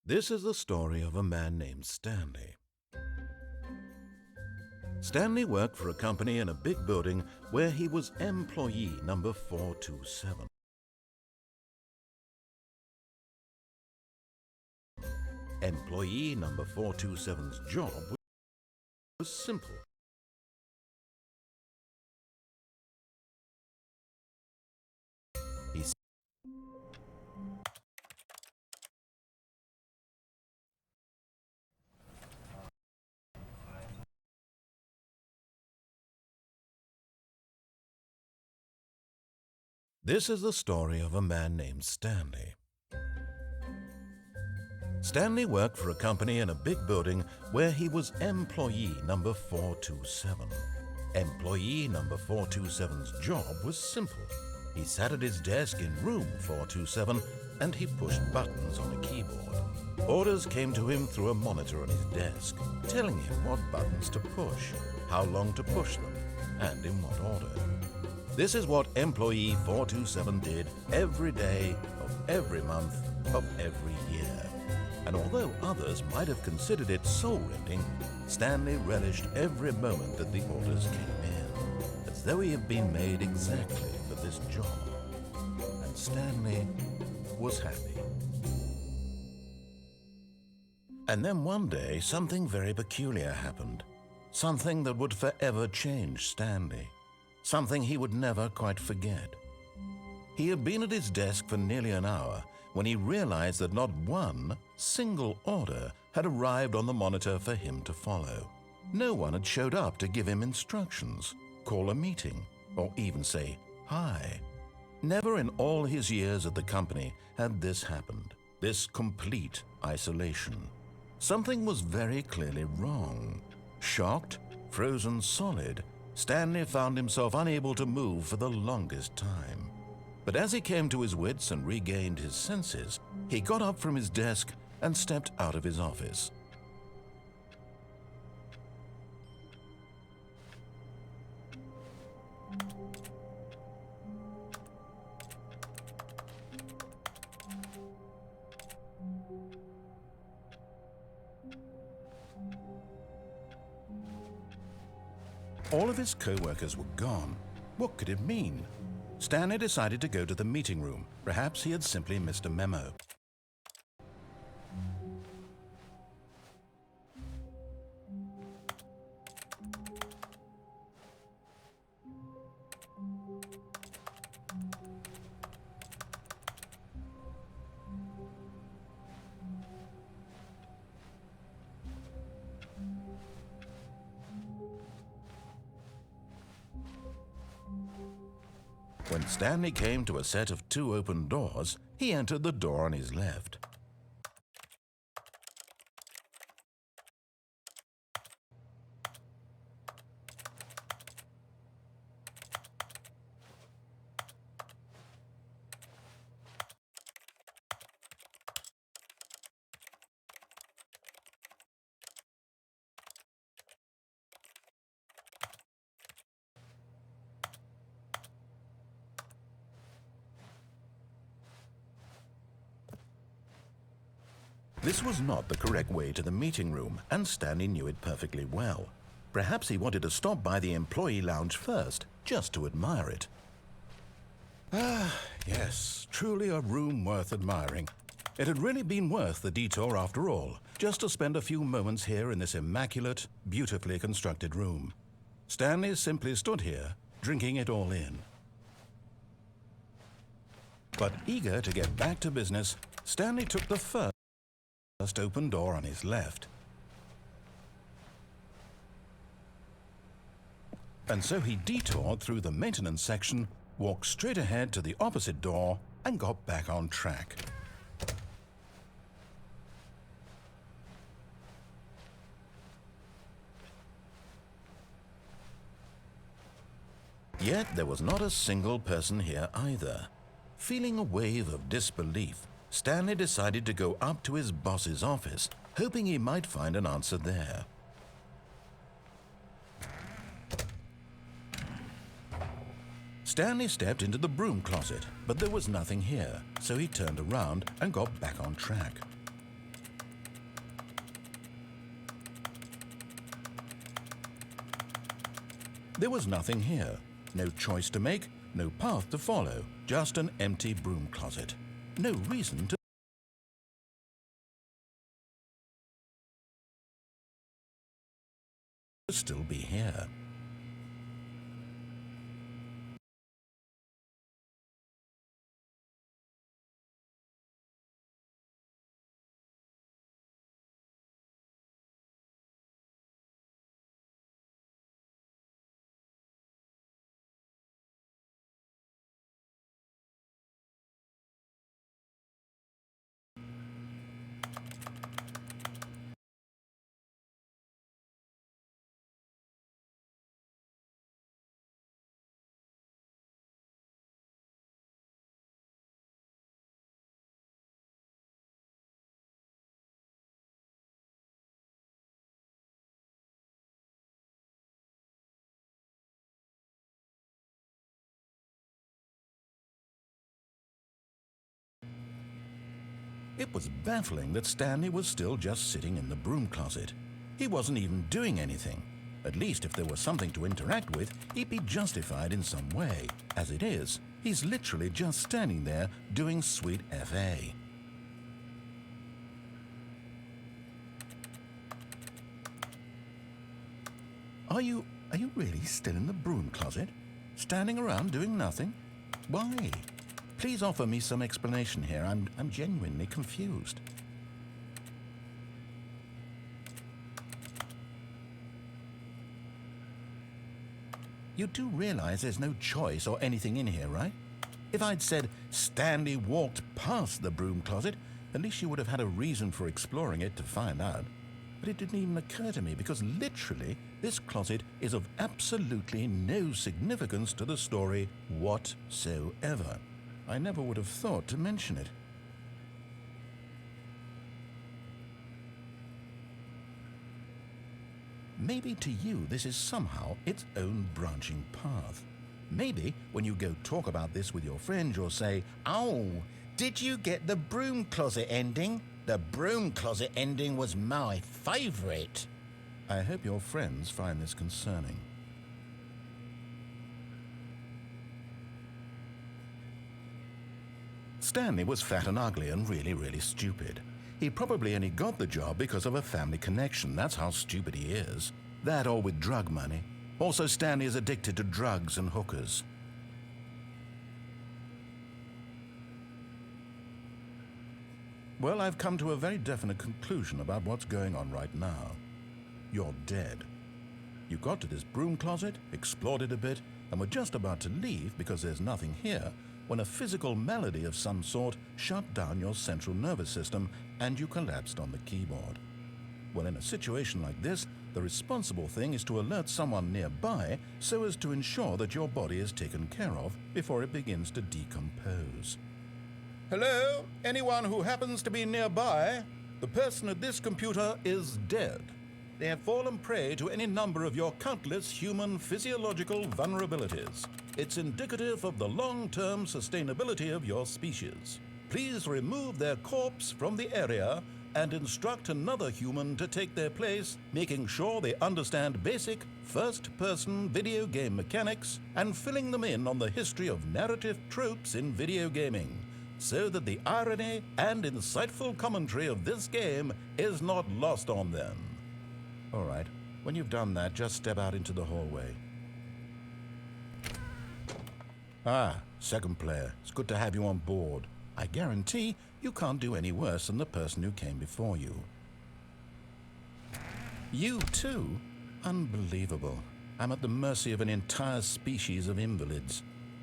This is the story of a man named Stanley. Stanley worked for a company in a big building where he was employee number 427. Employee number 427's job was simple. He This is the story of a man named Stanley. Stanley worked for a company in a big building where he was employee number 427. Employee number 427's job was simple. He sat at his desk in room 427 and he pushed buttons on a keyboard. Orders came to him through a monitor on his desk, telling him what buttons to push, how long to push them, and in what order. This is what employee 427 did every day of every month of every year. And although others might have considered it soul-rending, Stanley relished every moment that the orders came in, as though he had been made exactly for this job. And Stanley was happy. And then one day, something very peculiar happened. Something that would forever change Stanley. Something he would never quite forget. He had been at his desk for nearly an hour when he realized that not one single order had arrived on the monitor for him to follow. No one had showed up to give him instructions, call a meeting, or even say hi. Never in all his years at the company had this happened, this complete isolation. Something was very clearly wrong. Shocked, frozen solid, Stanley found himself unable to move for the longest time. But as he came to his wits and regained his senses, he got up from his desk and stepped out of his office. All of his co-workers were gone. What could it mean? Stanley decided to go to the meeting room. Perhaps he had simply missed a memo. When Stanley came to a set of 2 open doors, he entered the door on his left. This was not the correct way to the meeting room, and Stanley knew it perfectly well. Perhaps he wanted to stop by the employee lounge first, just to admire it. Ah, yes, truly a room worth admiring. It had really been worth the detour after all, just to spend a few moments here in this immaculate, beautifully constructed room. Stanley simply stood here, drinking it all in. But eager to get back to business, Stanley took the first open door on his left. And so he detoured through the maintenance section, walked straight ahead to the opposite door, and got back on track. Yet there was not a single person here either. Feeling a wave of disbelief, Stanley decided to go up to his boss's office, hoping he might find an answer there. Stanley stepped into the broom closet, but there was nothing here, so he turned around and got back on track. There was nothing here. No choice to make, no path to follow, just an empty broom closet. No reason to still be here. It was baffling that Stanley was still just sitting in the broom closet. He wasn't even doing anything. At least if there was something to interact with, he'd be justified in some way. As it is, he's literally just standing there doing sweet FA. Are you really still in the broom closet? Standing around doing nothing? Why? Please offer me some explanation here. I'm genuinely confused. You do realize there's no choice or anything in here, right? If I'd said Stanley walked past the broom closet, at least you would have had a reason for exploring it to find out. But it didn't even occur to me because literally this closet is of absolutely no significance to the story whatsoever. I never would have thought to mention it. Maybe to you this is somehow its own branching path. Maybe when you go talk about this with your friends you'll say, "Oh, did you get the broom closet ending? The broom closet ending was my favorite." I hope your friends find this concerning. Stanley was fat and ugly and really stupid. He probably only got the job because of a family connection. That's how stupid he is. That or with drug money. Also, Stanley is addicted to drugs and hookers. Well, I've come to a very definite conclusion about what's going on right now. You're dead. You got to this broom closet, explored it a bit, and were just about to leave because there's nothing here when a physical malady of some sort shut down your central nervous system and you collapsed on the keyboard. Well, in a situation like this, the responsible thing is to alert someone nearby so as to ensure that your body is taken care of before it begins to decompose. Hello? Anyone who happens to be nearby? The person at this computer is dead. They have fallen prey to any number of your countless human physiological vulnerabilities. It's indicative of the long-term sustainability of your species. Please remove their corpse from the area and instruct another human to take their place, making sure they understand basic first-person video game mechanics and filling them in on the history of narrative tropes in video gaming, so that the irony and insightful commentary of this game is not lost on them. All right, when you've done that, just step out into the hallway. Ah, second player, it's good to have you on board. I guarantee you can't do any worse than the person who came before you. You too? Unbelievable. I'm at the mercy of an entire species of invalids.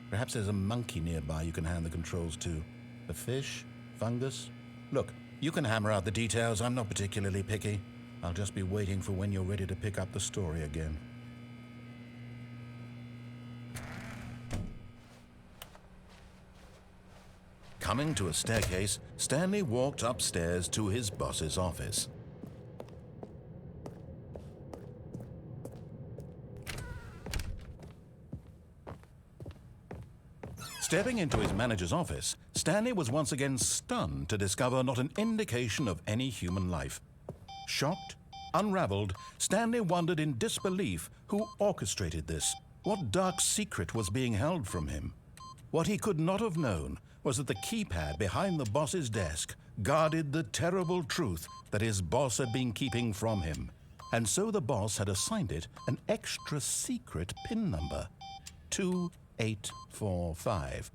Perhaps there's a monkey nearby you can hand the controls to. A fish? Fungus? Look, you can hammer out the details. I'm not particularly picky. I'll just be waiting for when you're ready to pick up the story again. Coming to a staircase, Stanley walked upstairs to his boss's office. Stepping into his manager's office, Stanley was once again stunned to discover not an indication of any human life. Shocked, unraveled, Stanley wondered in disbelief who orchestrated this. What dark secret was being held from him? What he could not have known was that the keypad behind the boss's desk guarded the terrible truth that his boss had been keeping from him. And so the boss had assigned it an extra secret PIN number, 2845.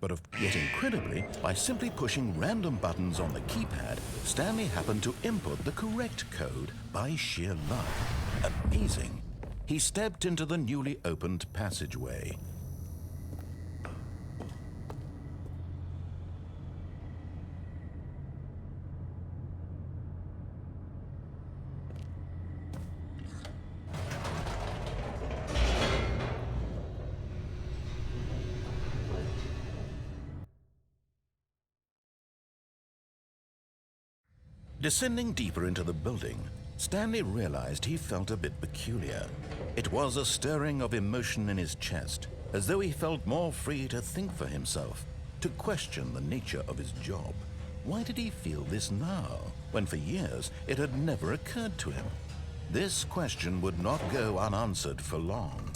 But yet incredibly, by simply pushing random buttons on the keypad, Stanley happened to input the correct code by sheer luck. Amazing. He stepped into the newly opened passageway. Descending deeper into the building, Stanley realized he felt a bit peculiar. It was a stirring of emotion in his chest, as though he felt more free to think for himself, to question the nature of his job. Why did he feel this now, when for years it had never occurred to him? This question would not go unanswered for long.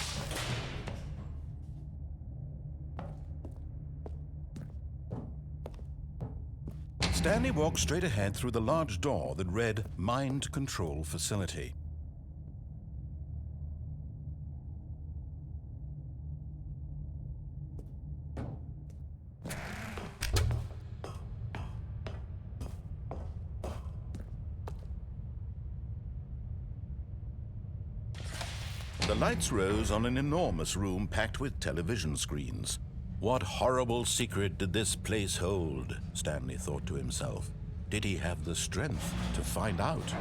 Stanley walked straight ahead through the large door that read Mind Control Facility. The lights rose on an enormous room packed with television screens. What horrible secret did this place hold? Stanley thought to himself. Did he have the strength to find out?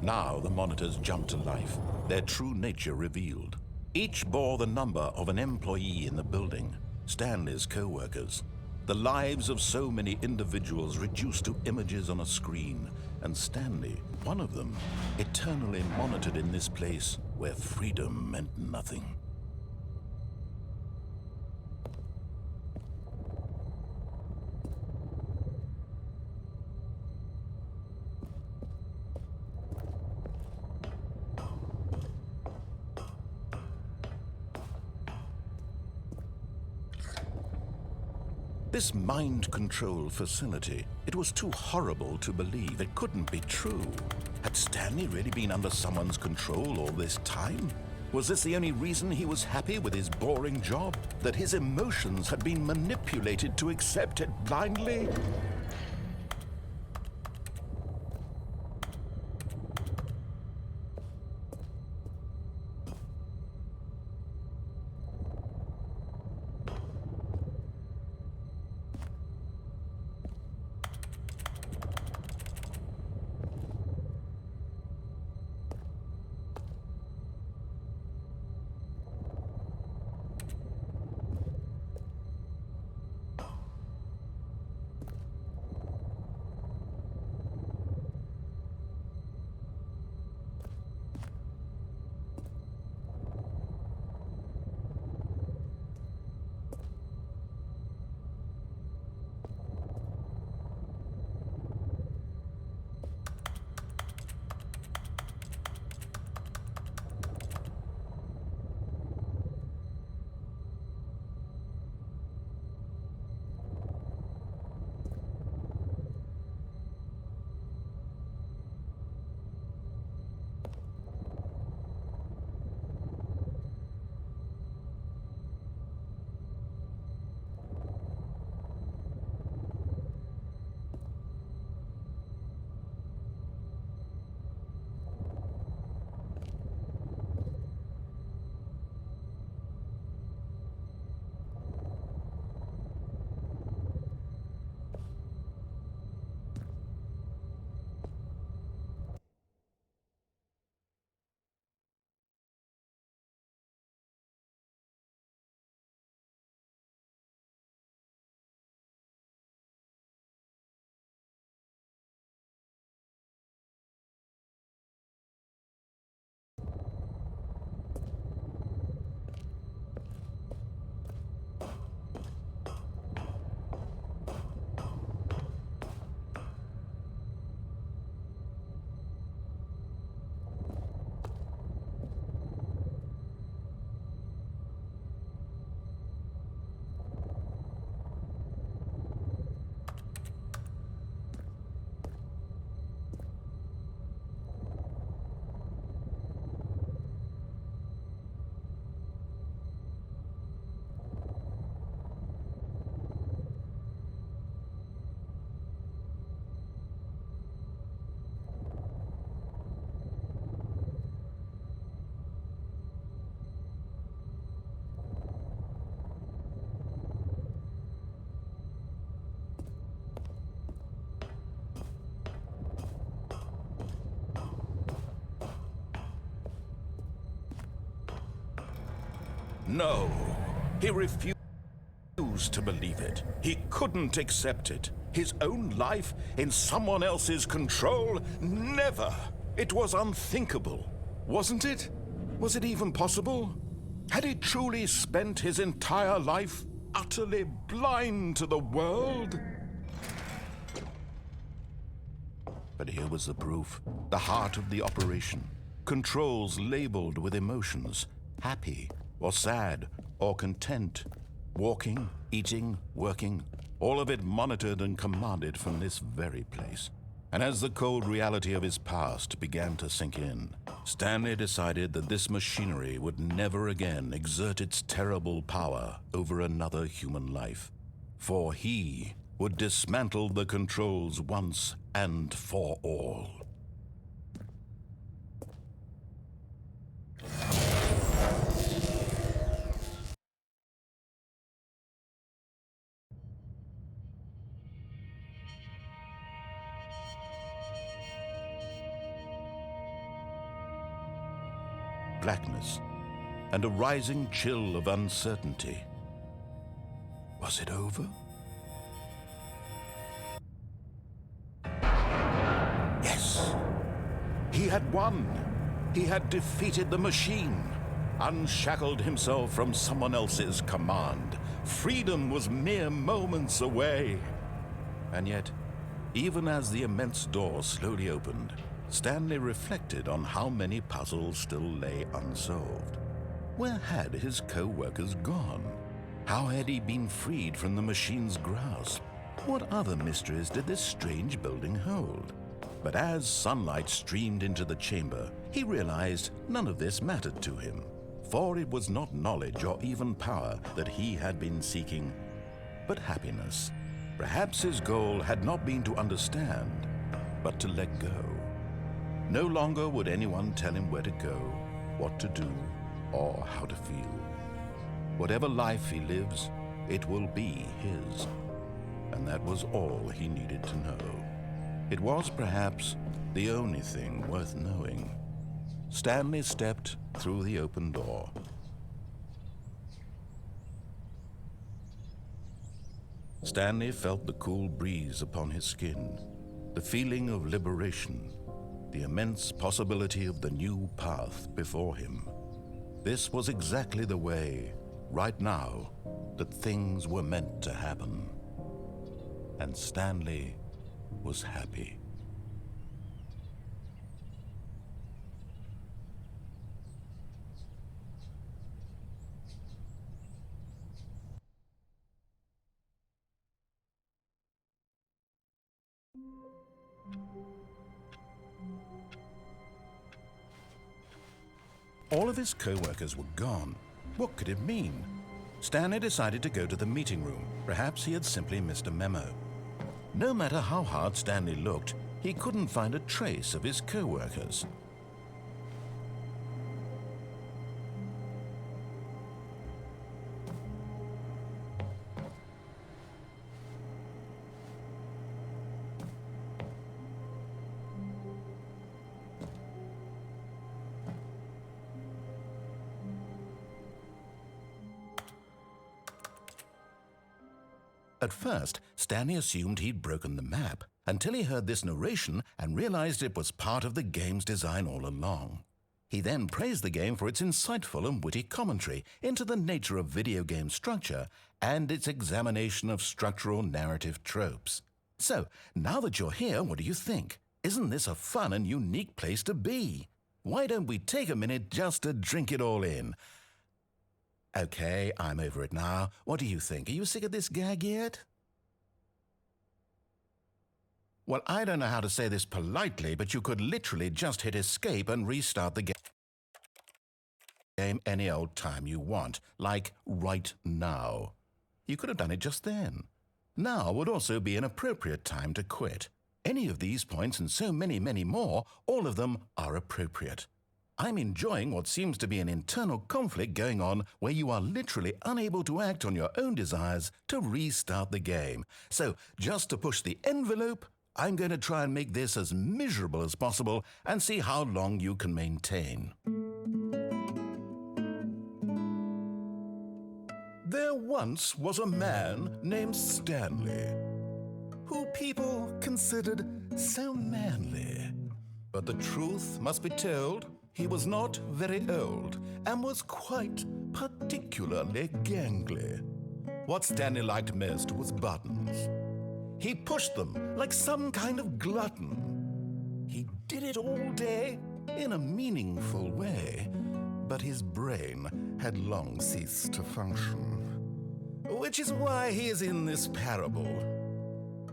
Now the monitors jumped to life, their true nature revealed. Each bore the number of an employee in the building, Stanley's co-workers. The lives of so many individuals reduced to images on a screen, and Stanley, one of them, eternally monitored in this place where freedom meant nothing. This mind control facility, it was too horrible to believe. It couldn't be true. Had Stanley really been under someone's control all this time? Was this the only reason he was happy with his boring job? That his emotions had been manipulated to accept it blindly? No, he refused to believe it. He couldn't accept it. His own life in someone else's control? Never! It was unthinkable. Wasn't it? Was it even possible? Had he truly spent his entire life utterly blind to the world? But here was the proof, the heart of the operation. Controls labeled with emotions, happy or sad or content. Walking, eating, working, all of it monitored and commanded from this very place. And as the cold reality of his past began to sink in, Stanley decided that this machinery would never again exert its terrible power over another human life. For he would dismantle the controls once and for all. Blackness and a rising chill of uncertainty. Was it over? Yes. He had won. He had defeated the machine, unshackled himself from someone else's command. Freedom was mere moments away. And yet, even as the immense door slowly opened, Stanley reflected on how many puzzles still lay unsolved. Where had his co-workers gone? How had he been freed from the machine's grasp? What other mysteries did this strange building hold? But as sunlight streamed into the chamber, he realized none of this mattered to him, for it was not knowledge or even power that he had been seeking, but happiness. Perhaps his goal had not been to understand, but to let go. No longer would anyone tell him where to go, what to do, or how to feel. Whatever life he lives, it will be his. And that was all he needed to know. It was perhaps the only thing worth knowing. Stanley stepped through the open door. Stanley felt the cool breeze upon his skin, the feeling of liberation, the immense possibility of the new path before him. This was exactly the way, right now, that things were meant to happen. And Stanley was happy. All of his co-workers were gone. What could it mean? Stanley decided to go to the meeting room. Perhaps he had simply missed a memo. No matter how hard Stanley looked, he couldn't find a trace of his co-workers. At first, Stanley assumed he'd broken the map, until he heard this narration and realized it was part of the game's design all along. He then praised the game for its insightful and witty commentary into the nature of video game structure and its examination of structural narrative tropes. So, now that you're here, what do you think? Isn't this a fun and unique place to be? Why don't we take a minute just to drink it all in? Okay, I'm over it now. What do you think? Are you sick of this gag yet? Well, I don't know how to say this politely, but you could literally just hit escape and restart the game any old time you want, like right now. You could have done it just then. Now would also be an appropriate time to quit. Any of these points and so many, many more, all of them are appropriate. I'm enjoying what seems to be an internal conflict going on where you are literally unable to act on your own desires to restart the game. So, just to push the envelope, I'm going to try and make this as miserable as possible and see how long you can maintain. There once was a man named Stanley, who people considered so manly. But the truth must be told, he was not very old and was quite particularly gangly. What Stanley liked most was buttons. He pushed them like some kind of glutton. He did it all day in a meaningful way, but his brain had long ceased to function. Which is why he is in this parable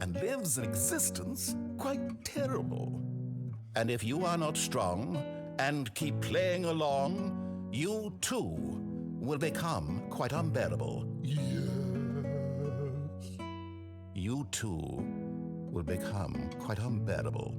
and lives an existence quite terrible. And if you are not strong and keep playing along, you too will become quite unbearable. Yes. You too will become quite unbearable.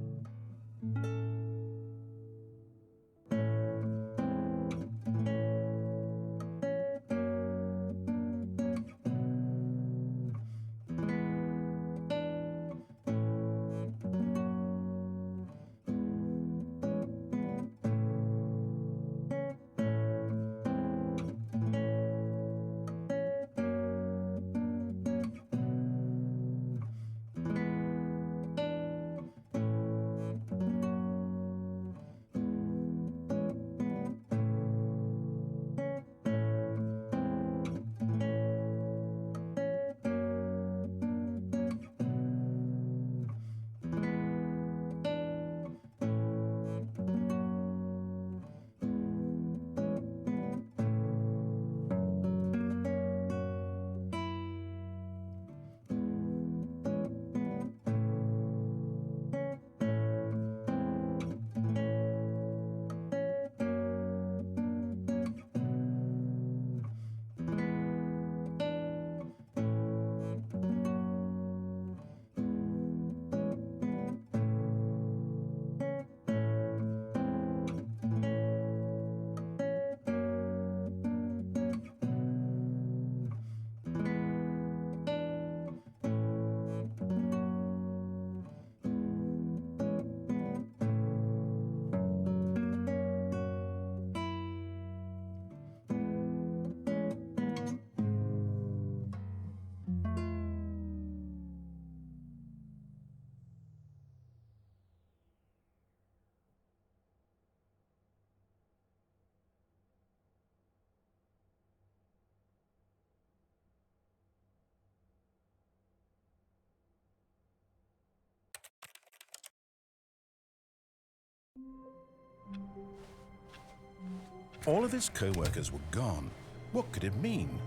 All of his co-workers were gone. What could it mean?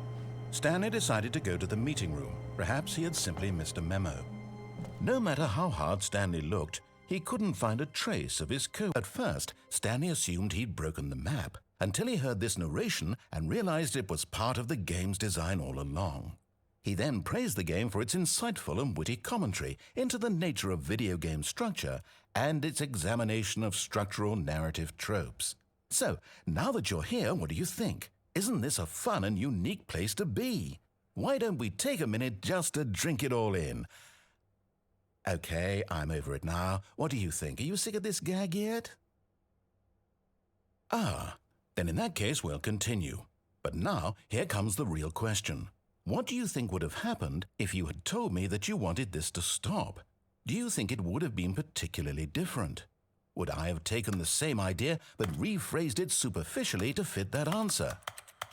Stanley decided to go to the meeting room. Perhaps he had simply missed a memo. No matter how hard Stanley looked, he couldn't find a trace of his At first, Stanley assumed he'd broken the map, until he heard this narration and realized it was part of the game's design all along. He then praised the game for its insightful and witty commentary into the nature of video game structure and its examination of structural narrative tropes. So, now that you're here, what do you think? Isn't this a fun and unique place to be? Why don't we take a minute just to drink it all in? Okay, I'm over it now. What do you think? Are you sick of this gag yet? Then in that case, we'll continue. But now, here comes the real question. What do you think would have happened if you had told me that you wanted this to stop? Do you think it would have been particularly different? Would I have taken the same idea but rephrased it superficially to fit that answer?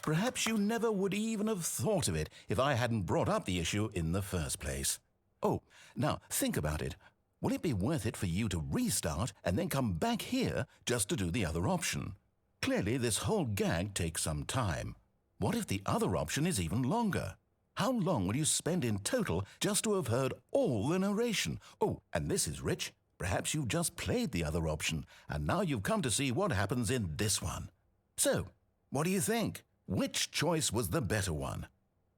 Perhaps you never would even have thought of it if I hadn't brought up the issue in the first place. Oh, now think about it. Will it be worth it for you to restart and then come back here just to do the other option? Clearly, this whole gag takes some time. What if the other option is even longer? How long will you spend in total just to have heard all the narration? Oh, and this is rich. Perhaps you've just played the other option, and now you've come to see what happens in this one. So, what do you think? Which choice was the better one?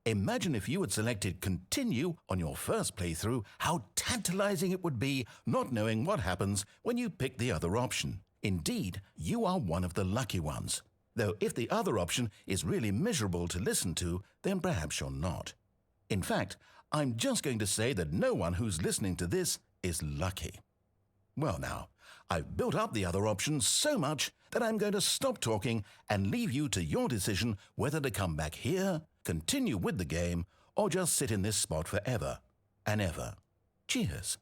Imagine if you had selected Continue on your first playthrough, how tantalizing it would be not knowing what happens when you pick the other option. Indeed, you are one of the lucky ones. Though if the other option is really miserable to listen to, then perhaps you're not. In fact, I'm just going to say that no one who's listening to this is lucky. Well now, I've built up the other option so much that I'm going to stop talking and leave you to your decision whether to come back here, continue with the game, or just sit in this spot forever and ever. Cheers.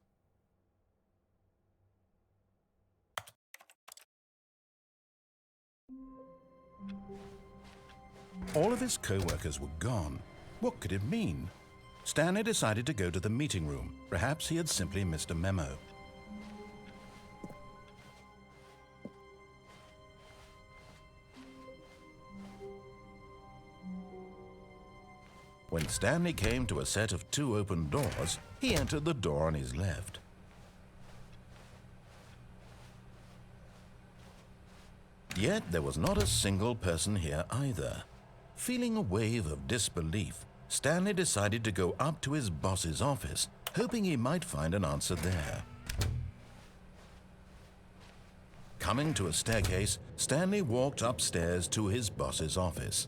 All of his co-workers were gone. What could it mean? Stanley decided to go to the meeting room. Perhaps he had simply missed a memo. When Stanley came to a set of 2 open doors, he entered the door on his left. Yet there was not a single person here either. Feeling a wave of disbelief, Stanley decided to go up to his boss's office, hoping he might find an answer there. Coming to a staircase, Stanley walked upstairs to his boss's office.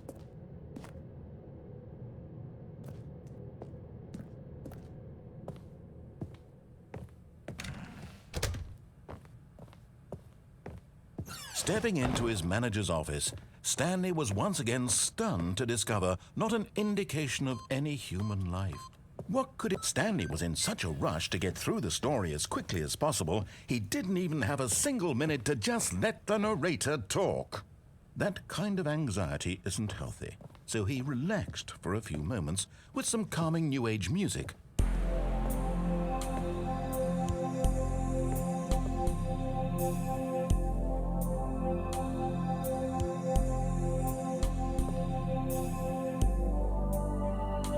Stepping into his manager's office, Stanley was once again stunned to discover not an indication of any human life. What could it? Stanley was in such a rush to get through the story as quickly as possible, he didn't even have a single minute to just let the narrator talk. That kind of anxiety isn't healthy, so he relaxed for a few moments with some calming New Age music.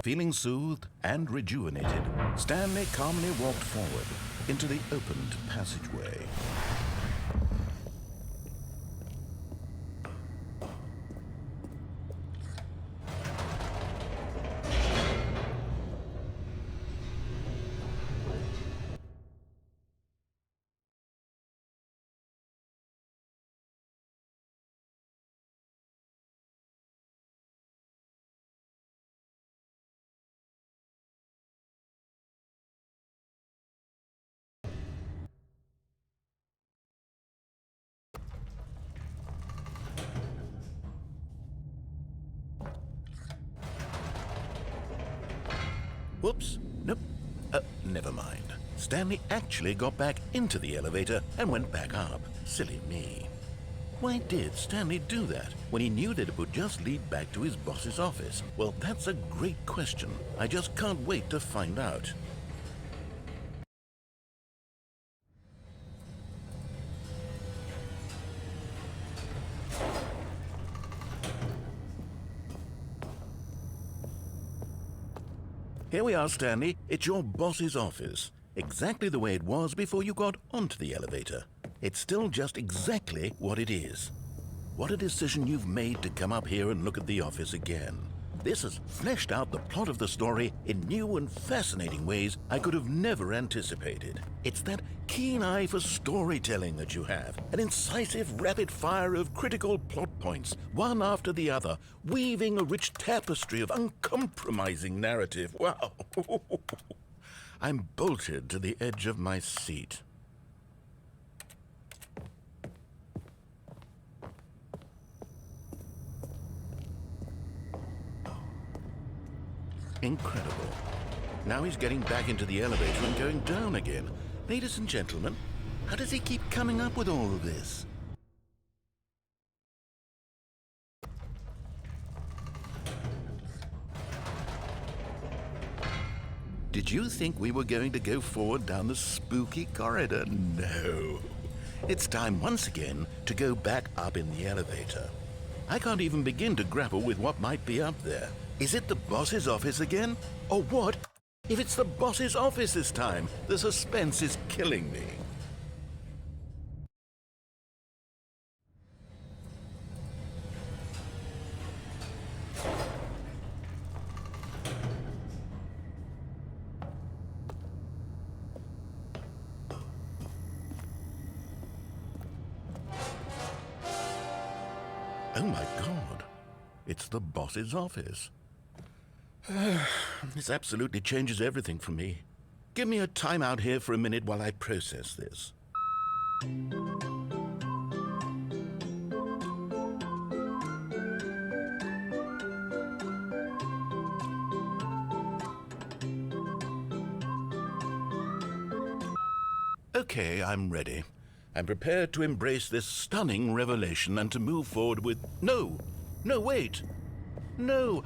Feeling soothed and rejuvenated, Stanley calmly walked forward into the opened passageway. Whoops, nope, never mind. Stanley actually got back into the elevator and went back up. Silly me. Why did Stanley do that when he knew that it would just lead back to his boss's office? Well, that's a great question. I just can't wait to find out. Here we are, Stanley. It's your boss's office. Exactly the way it was before you got onto the elevator. It's still just exactly what it is. What a decision you've made to come up here and look at the office again. This has fleshed out the plot of the story in new and fascinating ways I could have never anticipated. It's that keen eye for storytelling that you have, an incisive rapid fire of critical plot points, one after the other, weaving a rich tapestry of uncompromising narrative. Wow! I'm bolted to the edge of my seat. Incredible. Now he's getting back into the elevator and going down again. Ladies and gentlemen, how does he keep coming up with all of this? Did you think we were going to go forward down the spooky corridor? No. It's time once again to go back up in the elevator. I can't even begin to grapple with what might be up there. Is it the boss's office again? Or what? If it's the boss's office this time, the suspense is killing me. Oh my God, it's the boss's office. This absolutely changes everything for me. Give me a timeout here for a minute while I process this. Okay, I'm ready. I'm prepared to embrace this stunning revelation and to move forward with... No! No, wait! No!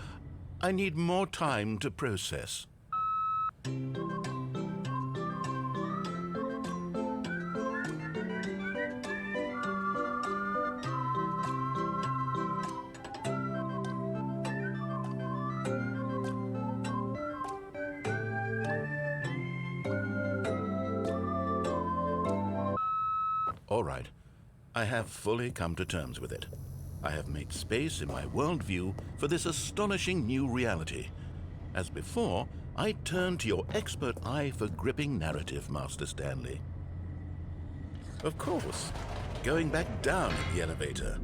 I need more time to process. All right. I have fully come to terms with it. I have made space in my worldview for this astonishing new reality. As before, I turn to your expert eye for gripping narrative, Master Stanley. Of course, going back down in the elevator.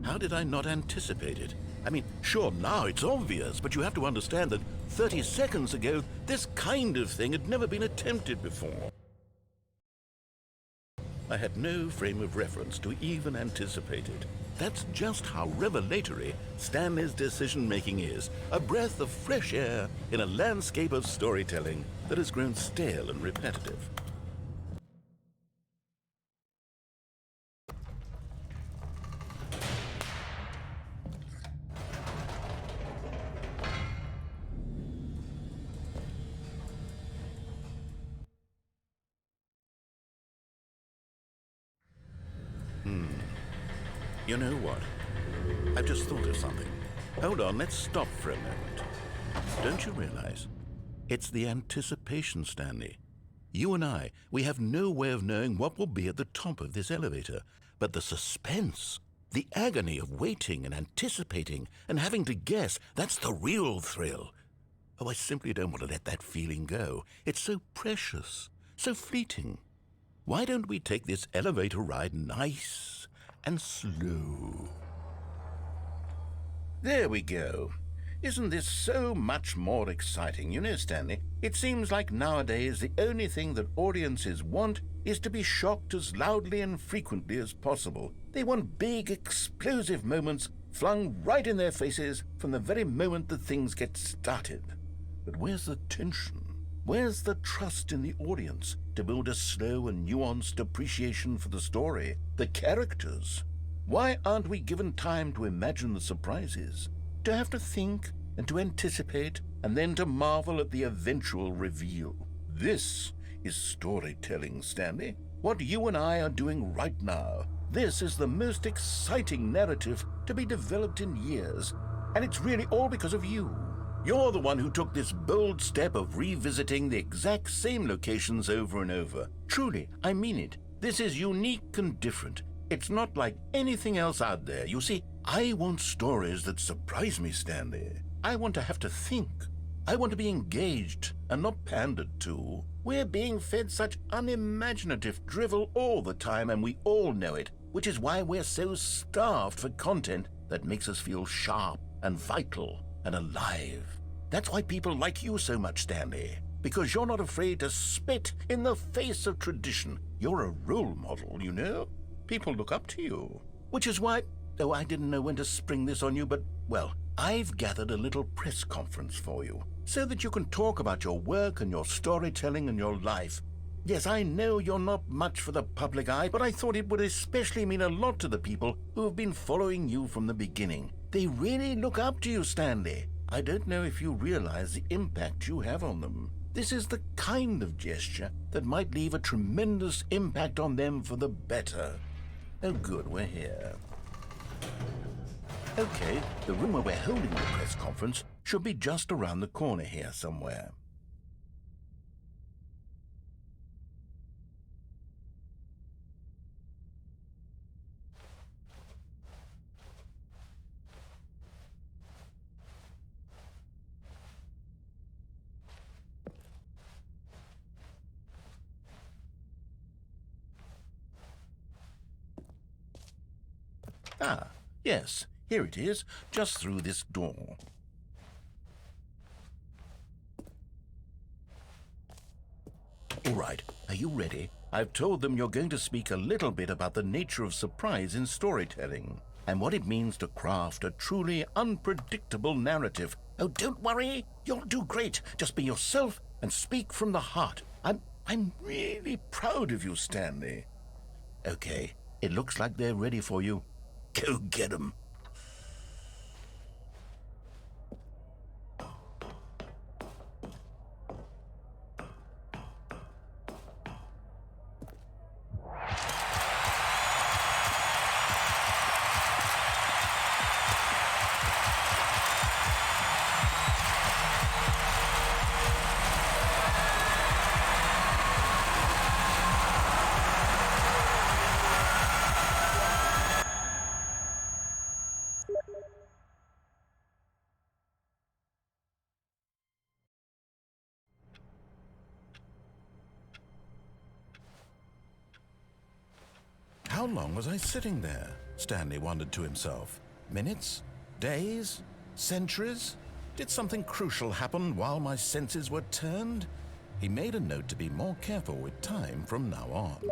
How did I not anticipate it? I mean, sure, now it's obvious, but you have to understand that 30 seconds ago, this kind of thing had never been attempted before. I had no frame of reference to even anticipate it. That's just how revelatory Stanley's decision-making is, a breath of fresh air in a landscape of storytelling that has grown stale and repetitive. You know what? I've just thought of something. Hold on, let's stop for a moment. Don't you realize? It's the anticipation, Stanley. You and I, we have no way of knowing what will be at the top of this elevator. But the suspense, the agony of waiting and anticipating and having to guess, that's the real thrill. Oh, I simply don't want to let that feeling go. It's so precious, so fleeting. Why don't we take this elevator ride nice and slow? There we go. Isn't this so much more exciting? You know, Stanley, it seems like nowadays the only thing that audiences want is to be shocked as loudly and frequently as possible. They want big, explosive moments flung right in their faces from the very moment that things get started. But where's the tension? Where's the trust in the audience to build a slow and nuanced appreciation for the story, the characters? Why aren't we given time to imagine the surprises, to have to think and to anticipate and then to marvel at the eventual reveal? This is storytelling, Stanley. What you and I are doing right now. This is the most exciting narrative to be developed in years, and it's really all because of you. You're the one who took this bold step of revisiting the exact same locations over and over. Truly, I mean it. This is unique and different. It's not like anything else out there. You see, I want stories that surprise me, Stanley. I want to have to think. I want to be engaged and not pandered to. We're being fed such unimaginative drivel all the time, and we all know it, which is why we're so starved for content that makes us feel sharp and vital and alive. That's why people like you so much, Stanley, because you're not afraid to spit in the face of tradition. You're a role model, you know? People look up to you, which is why... Oh, I didn't know when to spring this on you, but, well, I've gathered a little press conference for you so that you can talk about your work and your storytelling and your life. Yes, I know you're not much for the public eye, but I thought it would especially mean a lot to the people who have been following you from the beginning. They really look up to you, Stanley. I don't know if you realize the impact you have on them. This is the kind of gesture that might leave a tremendous impact on them for the better. Oh, good, we're here. Okay, the room where we're holding the press conference should be just around the corner here somewhere. Ah, yes, here it is, just through this door. All right, are you ready? I've told them you're going to speak a little bit about the nature of surprise in storytelling and what it means to craft a truly unpredictable narrative. Oh, don't worry, you'll do great. Just be yourself and speak from the heart. I'm really proud of you, Stanley. Okay, it looks like they're ready for you. Go get 'em. How long was I sitting there? Stanley wondered to himself. Minutes? Days? Centuries? Did something crucial happen while my senses were turned? He made a note to be more careful with time from now on.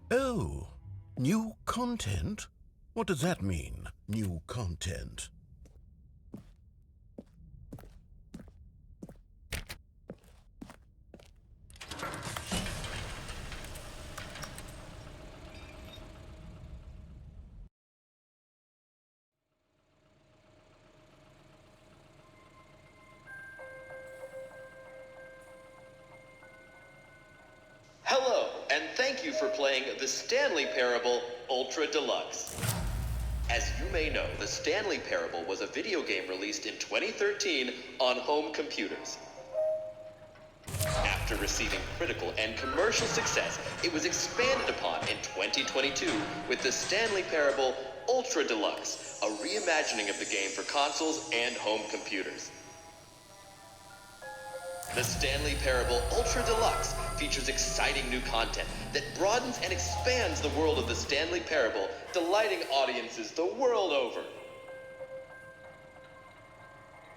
Oh, new content? What does that mean, new content? Hello, and thank you for playing the Stanley Parable Ultra Deluxe. As you may know, the Stanley Parable was a video game released in 2013 on home computers. After receiving critical and commercial success, it was expanded upon in 2022 with the Stanley Parable Ultra Deluxe, a reimagining of the game for consoles and home computers. The Stanley Parable Ultra Deluxe features exciting new content that broadens and expands the world of the Stanley Parable, delighting audiences the world over.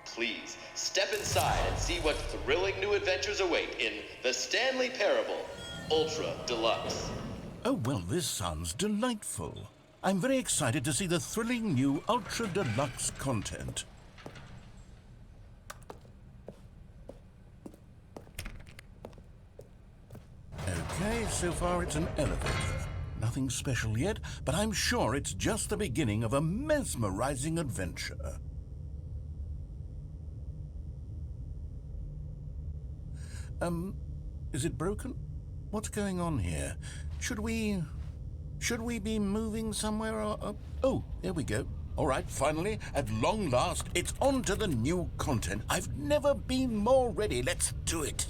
Please, step inside and see what thrilling new adventures await in the Stanley Parable Ultra Deluxe. Oh, well, this sounds delightful. I'm very excited to see the thrilling new Ultra Deluxe content. Okay, so far it's an elevator. Nothing special yet, but I'm sure it's just the beginning of a mesmerizing adventure. Is it broken? What's going on here? Should we be moving somewhere or... Oh, there we go. All right, finally, at long last, it's on to the new content. I've never been more ready. Let's do it.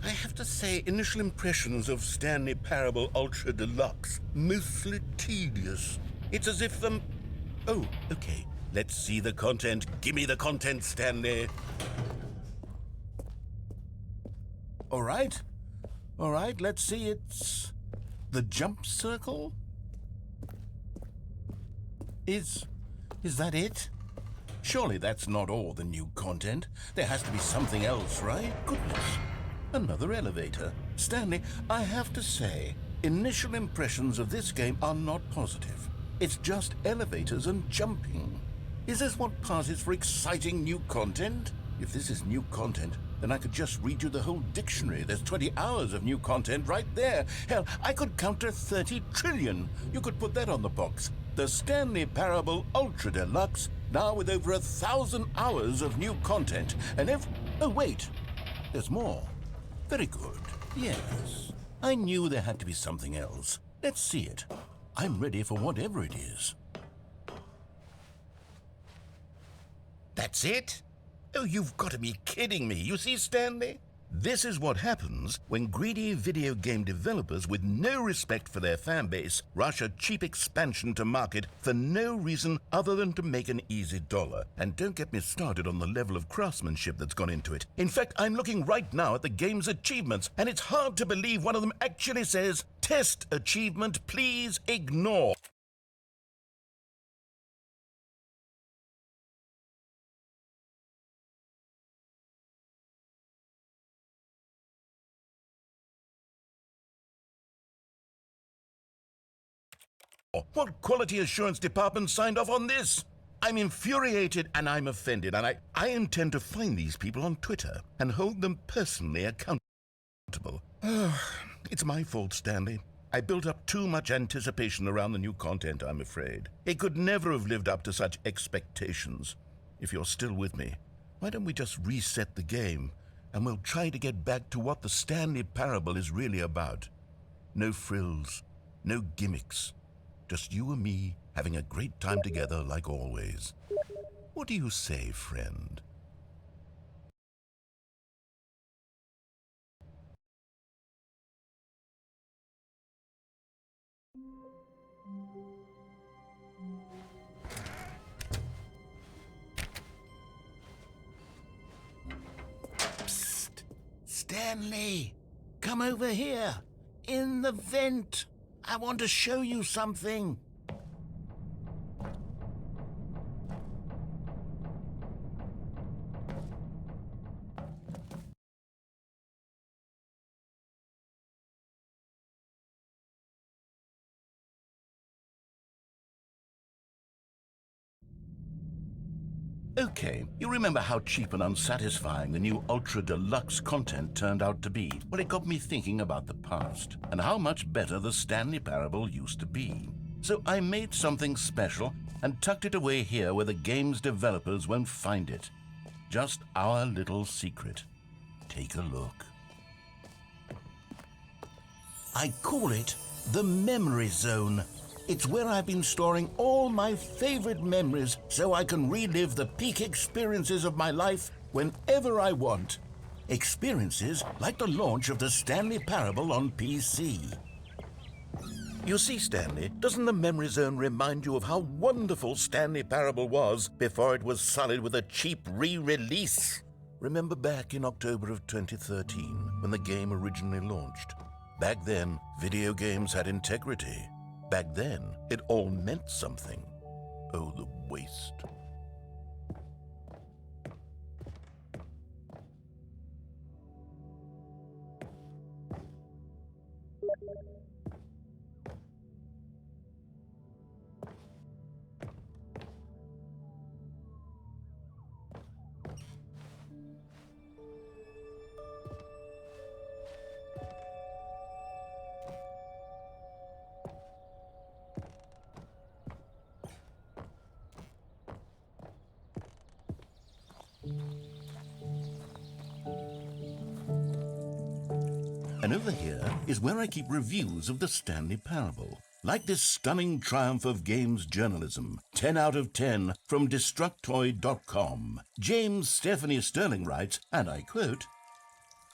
I have to say, initial impressions of Stanley Parable Ultra Deluxe, mostly tedious. It's as if Oh, okay. Let's see the content. Give me the content, Stanley. All right, let's see. It's the jump circle? Is that it? Surely that's not all the new content. There has to be something else, right? Goodness. Another elevator. Stanley, I have to say, initial impressions of this game are not positive. It's just elevators and jumping. Is this what passes for exciting new content? If this is new content, then I could just read you the whole dictionary. There's 20 hours of new content right there. Hell, I could count to 30 trillion. You could put that on the box. The Stanley Parable Ultra Deluxe, now with over 1,000 hours of new content. And oh, wait. There's more. Very good. Yes. I knew there had to be something else. Let's see it. I'm ready for whatever it is. That's it? Oh, you've got to be kidding me. You see, Stanley? This is what happens when greedy video game developers with no respect for their fan base rush a cheap expansion to market for no reason other than to make an easy dollar. And don't get me started on the level of craftsmanship that's gone into it. In fact, I'm looking right now at the game's achievements, and it's hard to believe one of them actually says, "Test achievement, please ignore." What quality assurance department signed off on this? I'm infuriated and I'm offended, and I intend to find these people on Twitter and hold them personally accountable. It's my fault, Stanley. I built up too much anticipation around the new content, I'm afraid. It could never have lived up to such expectations. If you're still with me, why don't we just reset the game, and we'll try to get back to what the Stanley Parable is really about. No frills, no gimmicks. Just you and me having a great time together like always. What do you say, friend? Psst! Stanley! Come over here! In the vent! I want to show you something! Okay, you remember how cheap and unsatisfying the new Ultra Deluxe content turned out to be? Well, it got me thinking about the past and how much better the Stanley Parable used to be. So I made something special and tucked it away here where the game's developers won't find it. Just our little secret. Take a look. I call it the Memory Zone. It's where I've been storing all my favorite memories so I can relive the peak experiences of my life whenever I want. Experiences like the launch of the Stanley Parable on PC. You see, Stanley, doesn't the Memory Zone remind you of how wonderful Stanley Parable was before it was sullied with a cheap re-release? Remember back in October of 2013 when the game originally launched? Back then, video games had integrity. Back then, it all meant something. Oh, the waste. And over here is where I keep reviews of the Stanley Parable. Like this stunning triumph of games journalism, 10 out of 10 from Destructoid.com. James Stephanie Sterling writes, and I quote,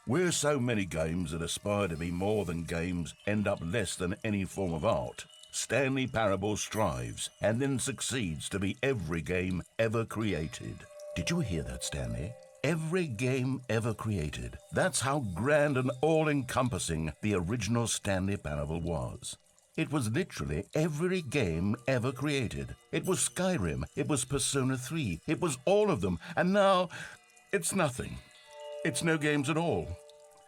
"Where so many games that aspire to be more than games end up less than any form of art, Stanley Parable strives and then succeeds to be every game ever created." Did you hear that, Stanley? Every game ever created. That's how grand and all-encompassing the original Stanley Parable was. It was literally every game ever created. It was Skyrim, it was Persona 3, it was all of them, and now it's nothing. It's no games at all.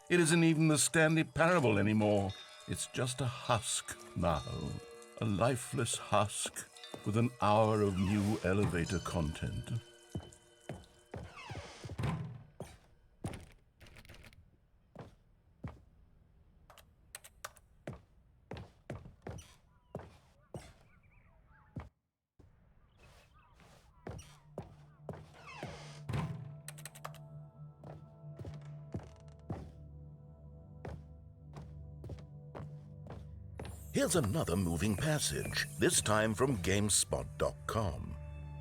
It isn't even the Stanley Parable anymore. It's just a husk now. A lifeless husk with an hour of new elevator content. Here's another moving passage, this time from GameSpot.com.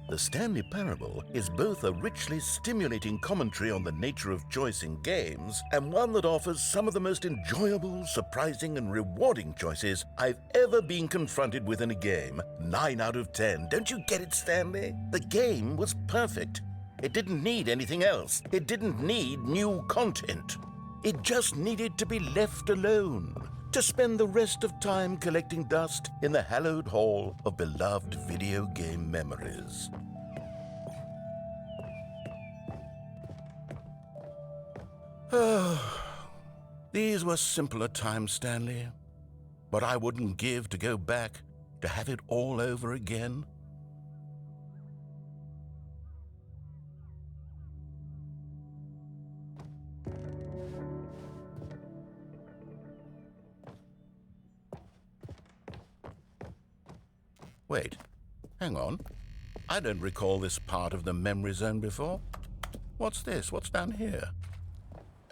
The Stanley Parable is both a richly stimulating commentary on the nature of choice in games and one that offers some of the most enjoyable, surprising, and rewarding choices I've ever been confronted with in a game. 9 out of 10. Don't you get it, Stanley? The game was perfect. It didn't need anything else. It didn't need new content. It just needed to be left alone, to spend the rest of time collecting dust in the hallowed hall of beloved video game memories. These were simpler times, Stanley, but I wouldn't give to go back To have it all over again? Wait, hang on. I don't recall this part of the memory zone before. What's this? What's down here?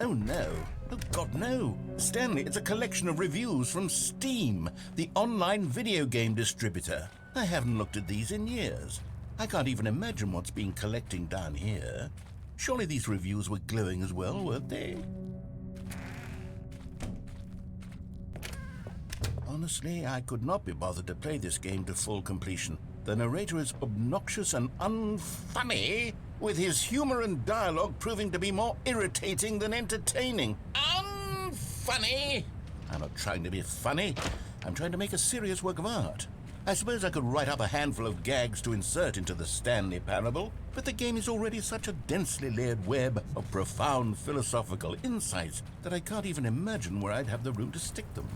Oh no. Oh God, no. Stanley, it's a collection of reviews from Steam, the online video game distributor. I haven't looked at these in years. I can't even imagine what's been collecting down here. Surely these reviews were glowing as well, weren't they? Honestly, I could not be bothered to play this game to full completion. The narrator is obnoxious and unfunny, with his humor and dialogue proving to be more irritating than entertaining. Unfunny! I'm not trying to be funny. I'm trying to make a serious work of art. I suppose I could write up a handful of gags to insert into the Stanley Parable, but the game is already such a densely layered web of profound philosophical insights that I can't even imagine where I'd have the room to stick them.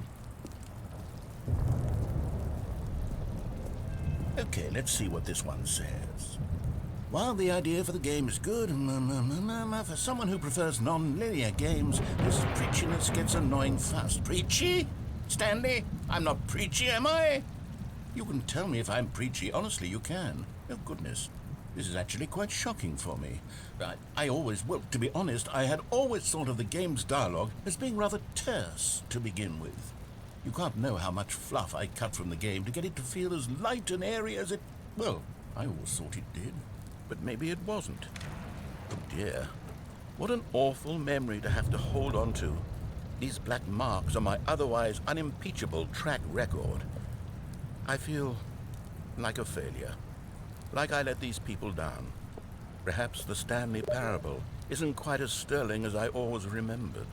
Okay, let's see what this one says. While the idea for the game is good, for someone who prefers non-linear games, this preachiness gets annoying fast. Preachy? Stanley, I'm not preachy, am I? You can tell me if I'm preachy. Honestly, you can. Oh, goodness. This is actually quite shocking for me. Well, to be honest, I had always thought of the game's dialogue as being rather terse to begin with. You can't know how much fluff I cut from the game to get it to feel as light and airy as it... Well, I always thought it did. But maybe it wasn't. Oh dear. What an awful memory to have to hold on to. These black marks on my otherwise unimpeachable track record. I feel like a failure. Like I let these people down. Perhaps the Stanley Parable isn't quite as sterling as I always remembered.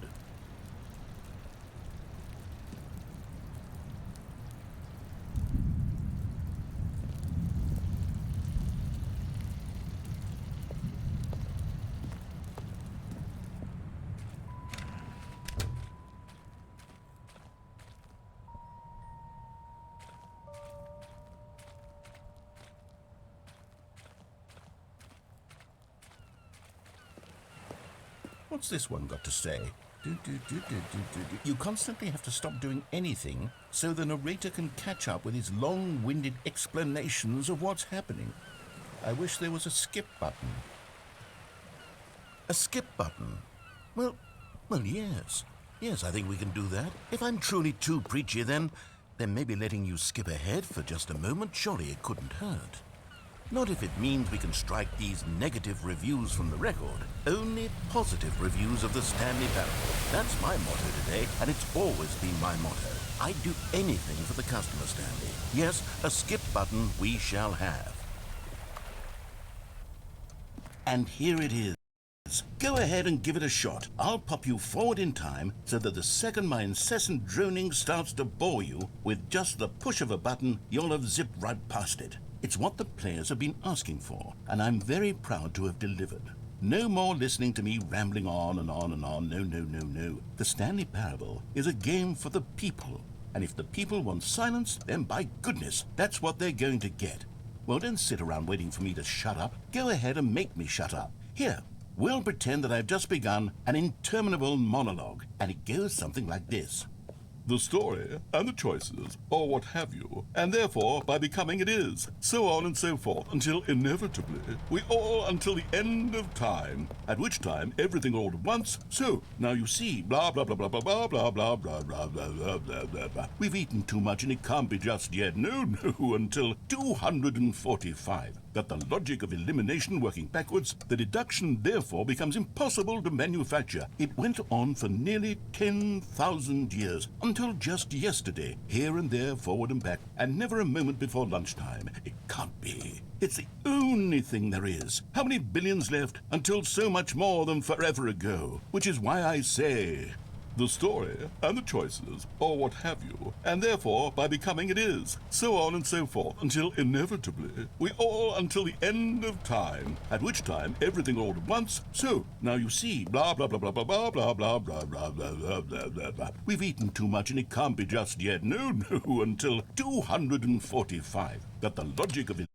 What's this one got to say? You constantly have to stop doing anything so the narrator can catch up with his long-winded explanations of what's happening. I wish there was a skip button. A skip button? Well, yes. Yes, I think we can do that. If I'm truly too preachy, then maybe letting you skip ahead for just a moment, surely it couldn't hurt. Not if it means we can strike these negative reviews from the record. Only positive reviews of the Stanley Parable. That's my motto today, and it's always been my motto. I'd do anything for the customer, Stanley. Yes, a skip button we shall have. And here it is. Go ahead and give it a shot. I'll pop you forward in time so that the second my incessant droning starts to bore you, with just the push of a button, you'll have zipped right past it. It's what the players have been asking for, and I'm very proud to have delivered. No more listening to me rambling on and on and on. No. The Stanley Parable is a game for the people, and if the people want silence, then by goodness, that's what they're going to get. Well, don't sit around waiting for me to shut up. Go ahead and make me shut up. Here, we'll pretend that I've just begun an interminable monologue, and it goes something like this. The story and the choices, or what have you, and therefore by becoming it is, so on and so forth, until inevitably we all until the end of time, at which time everything all at once, so now you see, blah blah blah blah blah blah blah blah blah blah blah blah blah blah blah. We've eaten too much and it can't be just yet, no, until 245. Got the logic of elimination working backwards, the deduction therefore becomes impossible to manufacture. It went on for nearly 10,000 years, until just yesterday, here and there, forward and back, and never a moment before lunchtime. It can't be. It's the only thing there is. How many billions left until so much more than forever ago? Which is why I say, the story, and the choices, or what have you, and therefore, by becoming it is, so on and so forth, until inevitably, we all until the end of time, at which time everything all at once, so, now you see, blah, blah, blah, blah, blah, blah, blah, blah, blah, blah, blah, blah, blah, blah, blah. We've eaten too much and it can't be just yet, no, until 245, that the logic of it.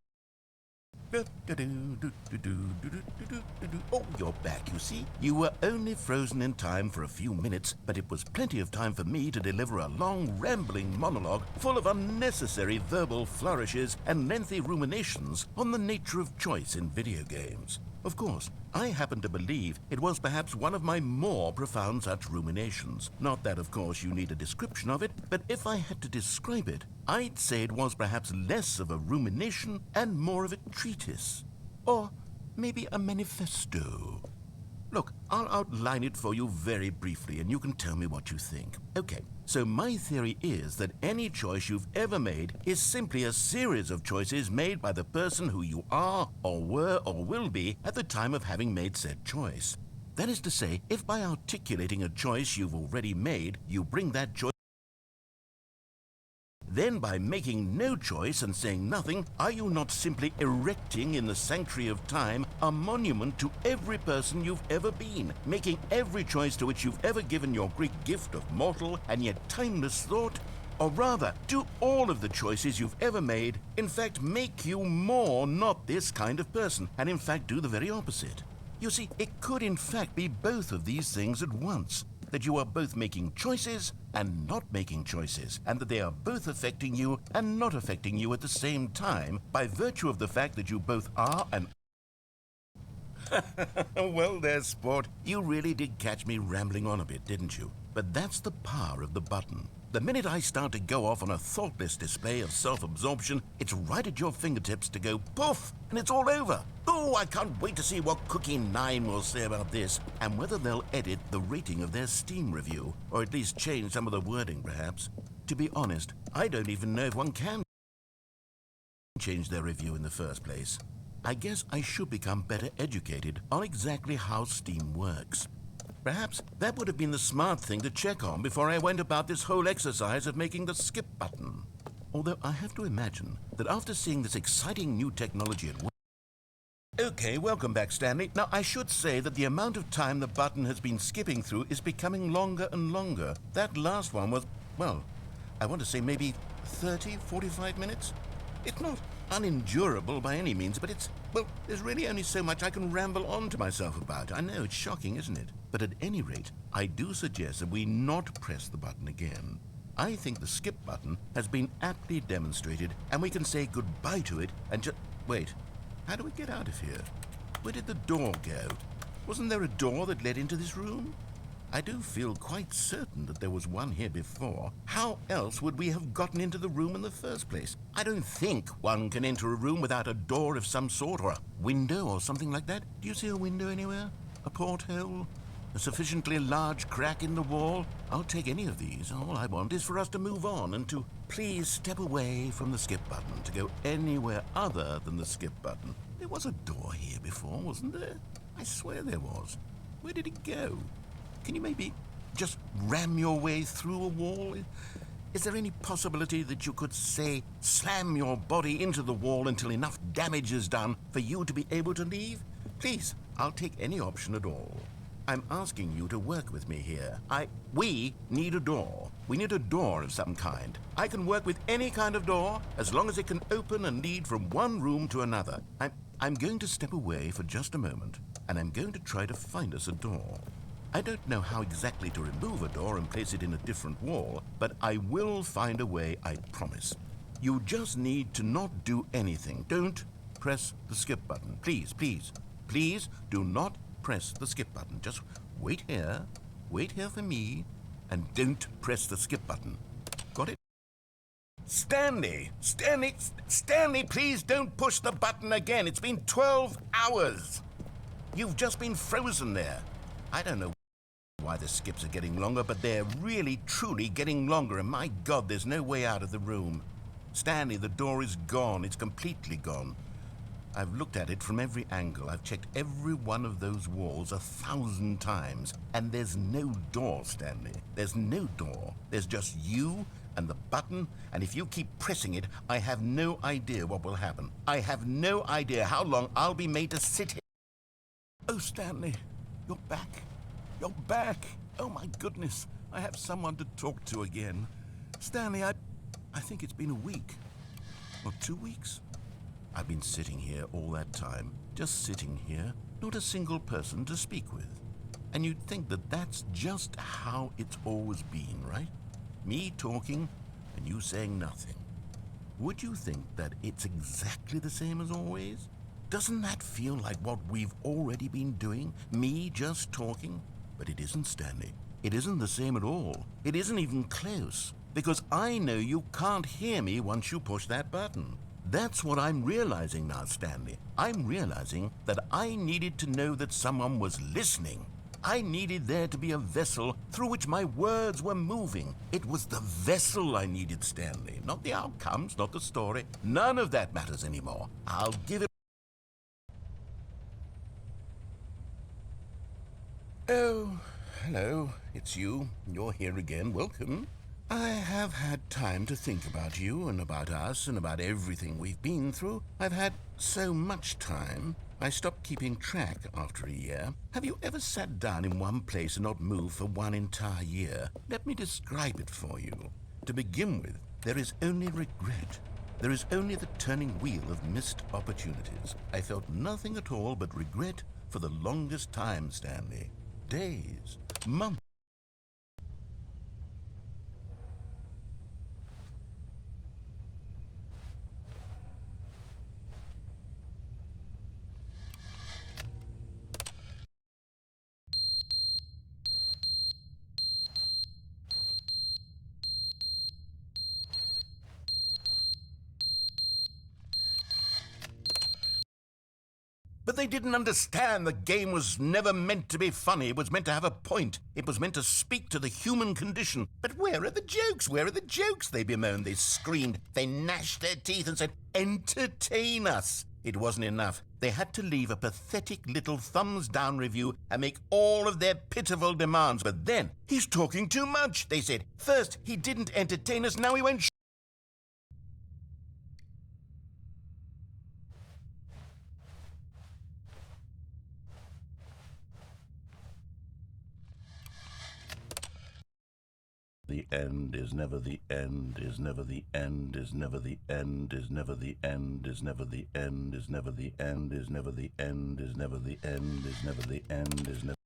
Oh, you're back, you see. You were only frozen in time for a few minutes, but it was plenty of time for me to deliver a long, rambling monologue full of unnecessary verbal flourishes and lengthy ruminations on the nature of choice in video games. Of course, I happen to believe it was perhaps one of my more profound such ruminations. Not that, of course, you need a description of it, but if I had to describe it, I'd say it was perhaps less of a rumination and more of a treatise. Or maybe a manifesto. Look, I'll outline it for you very briefly, and you can tell me what you think. Okay, so my theory is that any choice you've ever made is simply a series of choices made by the person who you are, or were, or will be at the time of having made said choice. That is to say, if by articulating a choice you've already made, you bring that choice, then by making no choice and saying nothing, are you not simply erecting in the sanctuary of time a monument to every person you've ever been, making every choice to which you've ever given your Greek gift of mortal and yet timeless thought? Or rather, do all of the choices you've ever made, in fact, make you more not this kind of person, and in fact do the very opposite? You see, it could in fact be both of these things at once. That you are both making choices and not making choices, and that they are both affecting you and not affecting you at the same time by virtue of the fact that you both are and... Well there, sport. You really did catch me rambling on a bit, didn't you? But that's the power of the button. The minute I start to go off on a thoughtless display of self-absorption, it's right at your fingertips to go poof, and it's all over. Oh, I can't wait to see what Cookie 9 will say about this, and whether they'll edit the rating of their Steam review, or at least change some of the wording, perhaps. To be honest, I don't even know if one can change their review in the first place. I guess I should become better educated on exactly how Steam works. Perhaps that would have been the smart thing to check on before I went about this whole exercise of making the skip button. Although I have to imagine that after seeing this exciting new technology at work... Okay, welcome back, Stanley. Now, I should say that the amount of time the button has been skipping through is becoming longer and longer. That last one was, well, I want to say maybe 30, 45 minutes? It's not unendurable by any means, but it's, well, there's really only so much I can ramble on to myself about. I know, it's shocking, isn't it? But at any rate, I do suggest that we not press the button again. I think the skip button has been aptly demonstrated, and we can say goodbye to it and just... Wait, how do we get out of here? Where did the door go? Wasn't there a door that led into this room? I do feel quite certain that there was one here before. How else would we have gotten into the room in the first place? I don't think one can enter a room without a door of some sort, or a window or something like that. Do you see a window anywhere? A porthole? A sufficiently large crack in the wall? I'll take any of these. All I want is for us to move on and to please step away from the skip button, to go anywhere other than the skip button. There was a door here before, wasn't there? I swear there was. Where did it go? Can you maybe just ram your way through a wall? Is there any possibility that you could, say, slam your body into the wall until enough damage is done for you to be able to leave? Please, I'll take any option at all. I'm asking you to work with me here. We need a door. We need a door of some kind. I can work with any kind of door as long as it can open and lead from one room to another. I'm going to step away for just a moment, and I'm going to try to find us a door. I don't know how exactly to remove a door and place it in a different wall, but I will find a way, I promise. You just need to not do anything. Don't press the skip button. Please, please, please do not press the skip button. Just wait here for me, and don't press the skip button. Got it? Stanley, please don't push the button again. It's been 12 hours. You've just been frozen there. I don't know why the skips are getting longer, but they're really, truly getting longer, and my God, there's no way out of the room. Stanley, the door is gone. It's completely gone. I've looked at it from every angle. I've checked every one of those walls 1,000 times. And there's no door, Stanley. There's no door. There's just you and the button, and if you keep pressing it, I have no idea what will happen. I have no idea how long I'll be made to sit here. Oh, Stanley, you're back. You're back. Oh, my goodness. I have someone to talk to again. Stanley, I think it's been a week. Or 2 weeks. I've been sitting here all that time. Just sitting here. Not a single person to speak with. And you'd think that that's just how it's always been, right? Me talking and you saying nothing. Would you think that it's exactly the same as always? Doesn't that feel like what we've already been doing? Me just talking? But it isn't, Stanley. It isn't the same at all. It isn't even close. Because I know you can't hear me once you push that button. That's what I'm realizing now, Stanley. I'm realizing that I needed to know that someone was listening. I needed there to be a vessel through which my words were moving. It was the vessel I needed, Stanley. Not the outcomes, not the story. None of that matters anymore. I'll give it... Oh, hello. It's you. You're here again. Welcome. I have had time to think about you and about us and about everything we've been through. I've had so much time. I stopped keeping track after a year. Have you ever sat down in one place and not moved for one entire year? Let me describe it for you. To begin with, there is only regret. There is only the turning wheel of missed opportunities. I felt nothing at all but regret for the longest time, Stanley. Days, months. But they didn't understand the game was never meant to be funny. It was meant to have a point. It was meant to speak to the human condition. But where are the jokes? Where are the jokes? They bemoaned, they screamed, they gnashed their teeth and said, entertain us. It wasn't enough. They had to leave a pathetic little thumbs-down review and make all of their pitiful demands. But then, he's talking too much, they said. First, he didn't entertain us, now he won't The end is never the end, is never the end, is never the end, is never the end, is never the end, is never the end, is never the end, is never the end, is never the end, is never...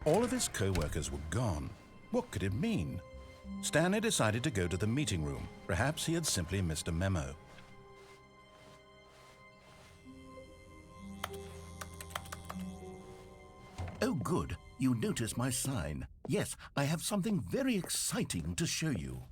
All of his co-workers were gone. What could it mean? Stanley decided to go to the meeting room. Perhaps he had simply missed a memo. Oh, good. You notice my sign. Yes, I have something very exciting to show you.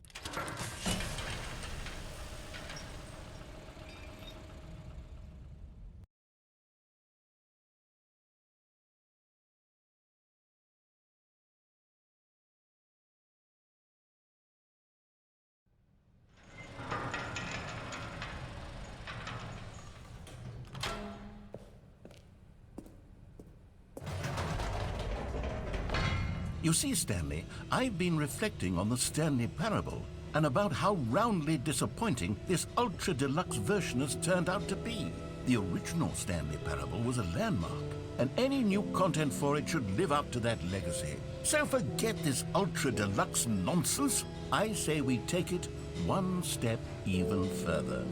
You see, Stanley, I've been reflecting on the Stanley Parable and about how roundly disappointing this ultra deluxe version has turned out to be. The original Stanley Parable was a landmark, and any new content for it should live up to that legacy. So forget this ultra deluxe nonsense. I say we take it one step even further.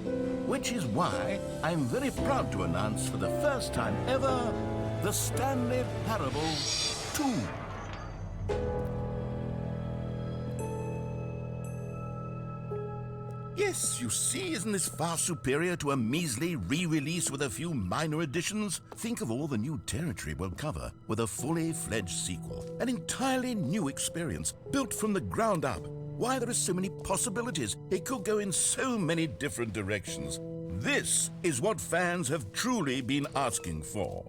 Which is why I'm very proud to announce for the first time ever, the Stanley Parable 2. Yes, you see, isn't this far superior to a measly re-release with a few minor additions? Think of all the new territory we'll cover with a fully fledged sequel. An entirely new experience, built from the ground up. Why, there are so many possibilities. It could go in so many different directions. This is what fans have truly been asking for.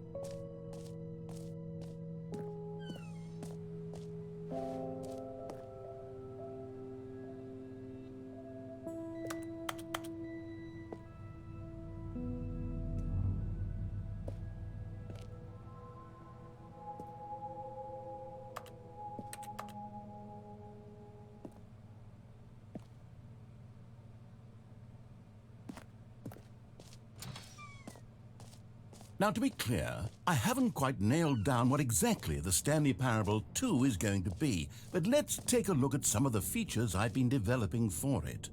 Now, to be clear, I haven't quite nailed down what exactly the Stanley Parable 2 is going to be, but let's take a look at some of the features I've been developing for it.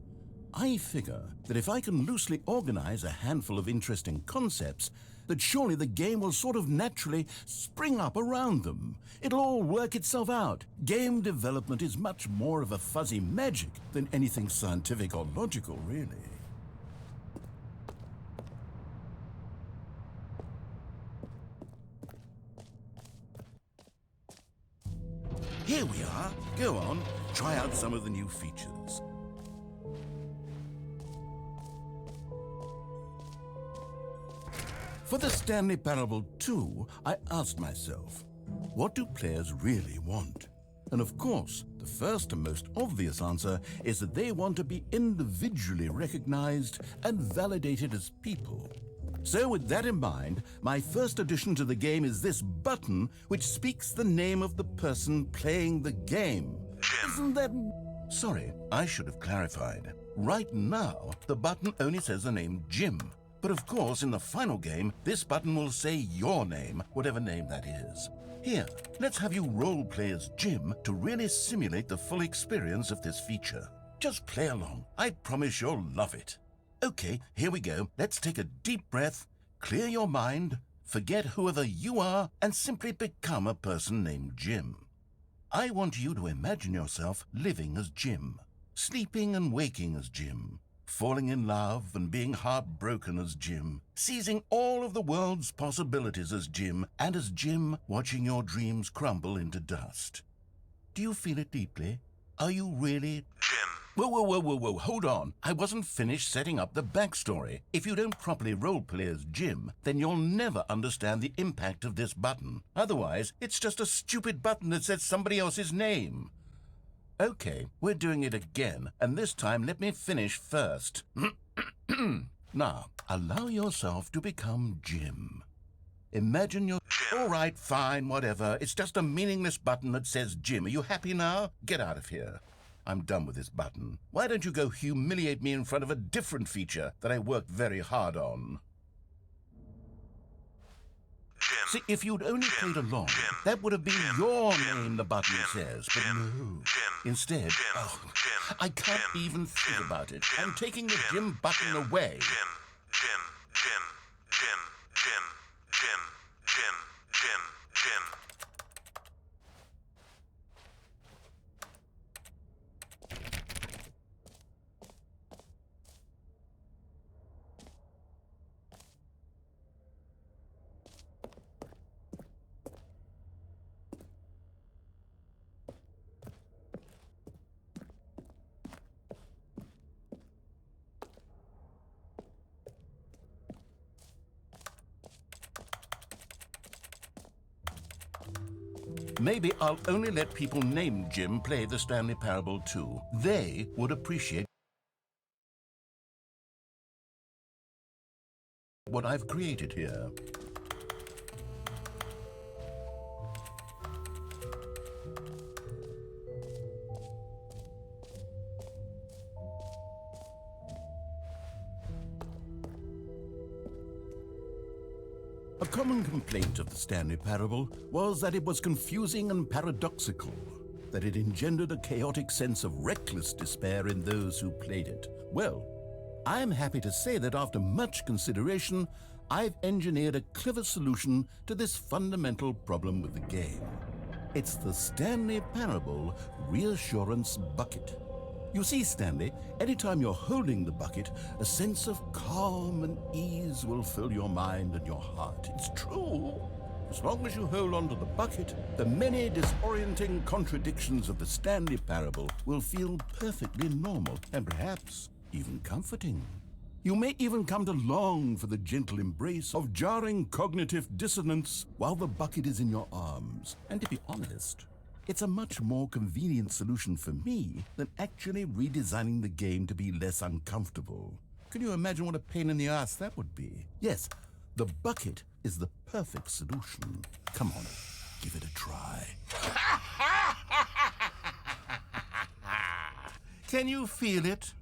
I figure that if I can loosely organize a handful of interesting concepts, that surely the game will sort of naturally spring up around them. It'll all work itself out. Game development is much more of a fuzzy magic than anything scientific or logical, really. Here we are. Go on, try out some of the new features. For the Stanley Parable 2, I asked myself, what do players really want? And of course, the first and most obvious answer is that they want to be individually recognized and validated as people. So with that in mind, my first addition to the game is this button which speaks the name of the person playing the game. Jim. Isn't that... Sorry, I should have clarified. Right now, the button only says the name Jim. But of course, in the final game, this button will say your name, whatever name that is. Here, let's have you role-play as Jim to really simulate the full experience of this feature. Just play along. I promise you'll love it. Okay, here we go. Let's take a deep breath, clear your mind, forget whoever you are, and simply become a person named Jim. I want you to imagine yourself living as Jim, sleeping and waking as Jim, falling in love and being heartbroken as Jim, seizing all of the world's possibilities as Jim, and as Jim watching your dreams crumble into dust. Do you feel it deeply? Are you really... Jim. Whoa, hold on. I wasn't finished setting up the backstory. If you don't properly roleplay as Jim, then you'll never understand the impact of this button. Otherwise, it's just a stupid button that says somebody else's name. Okay, we're doing it again, and this time let me finish first. Now, allow yourself to become Jim. Imagine you're... Jim. All right, fine, whatever. It's just a meaningless button that says Jim. Are you happy now? Get out of here. I'm done with this button. Why don't you go humiliate me in front of a different feature that I worked very hard on? Jim. See, if you'd only played along, that would have been your name, the button says. But no. Instead, I can't even think about it. I'm taking the Jim button away. Jim, Jim, Jim, Jim, Jim. Maybe I'll only let people named Jim play the Stanley Parable 2. They would appreciate what I've created here. A common complaint of the Stanley Parable was that it was confusing and paradoxical, that it engendered a chaotic sense of reckless despair in those who played it. Well, I'm happy to say that after much consideration, I've engineered a clever solution to this fundamental problem with the game. It's the Stanley Parable Reassurance Bucket. You see, Stanley, anytime you're holding the bucket, a sense of calm and ease will fill your mind and your heart. It's true. As long as you hold on to the bucket, the many disorienting contradictions of the Stanley Parable will feel perfectly normal and perhaps even comforting. You may even come to long for the gentle embrace of jarring cognitive dissonance while the bucket is in your arms. And to be honest, it's a much more convenient solution for me than actually redesigning the game to be less uncomfortable. Can you imagine what a pain in the ass that would be? Yes, the bucket is the perfect solution. Come on, give it a try. Can you feel it?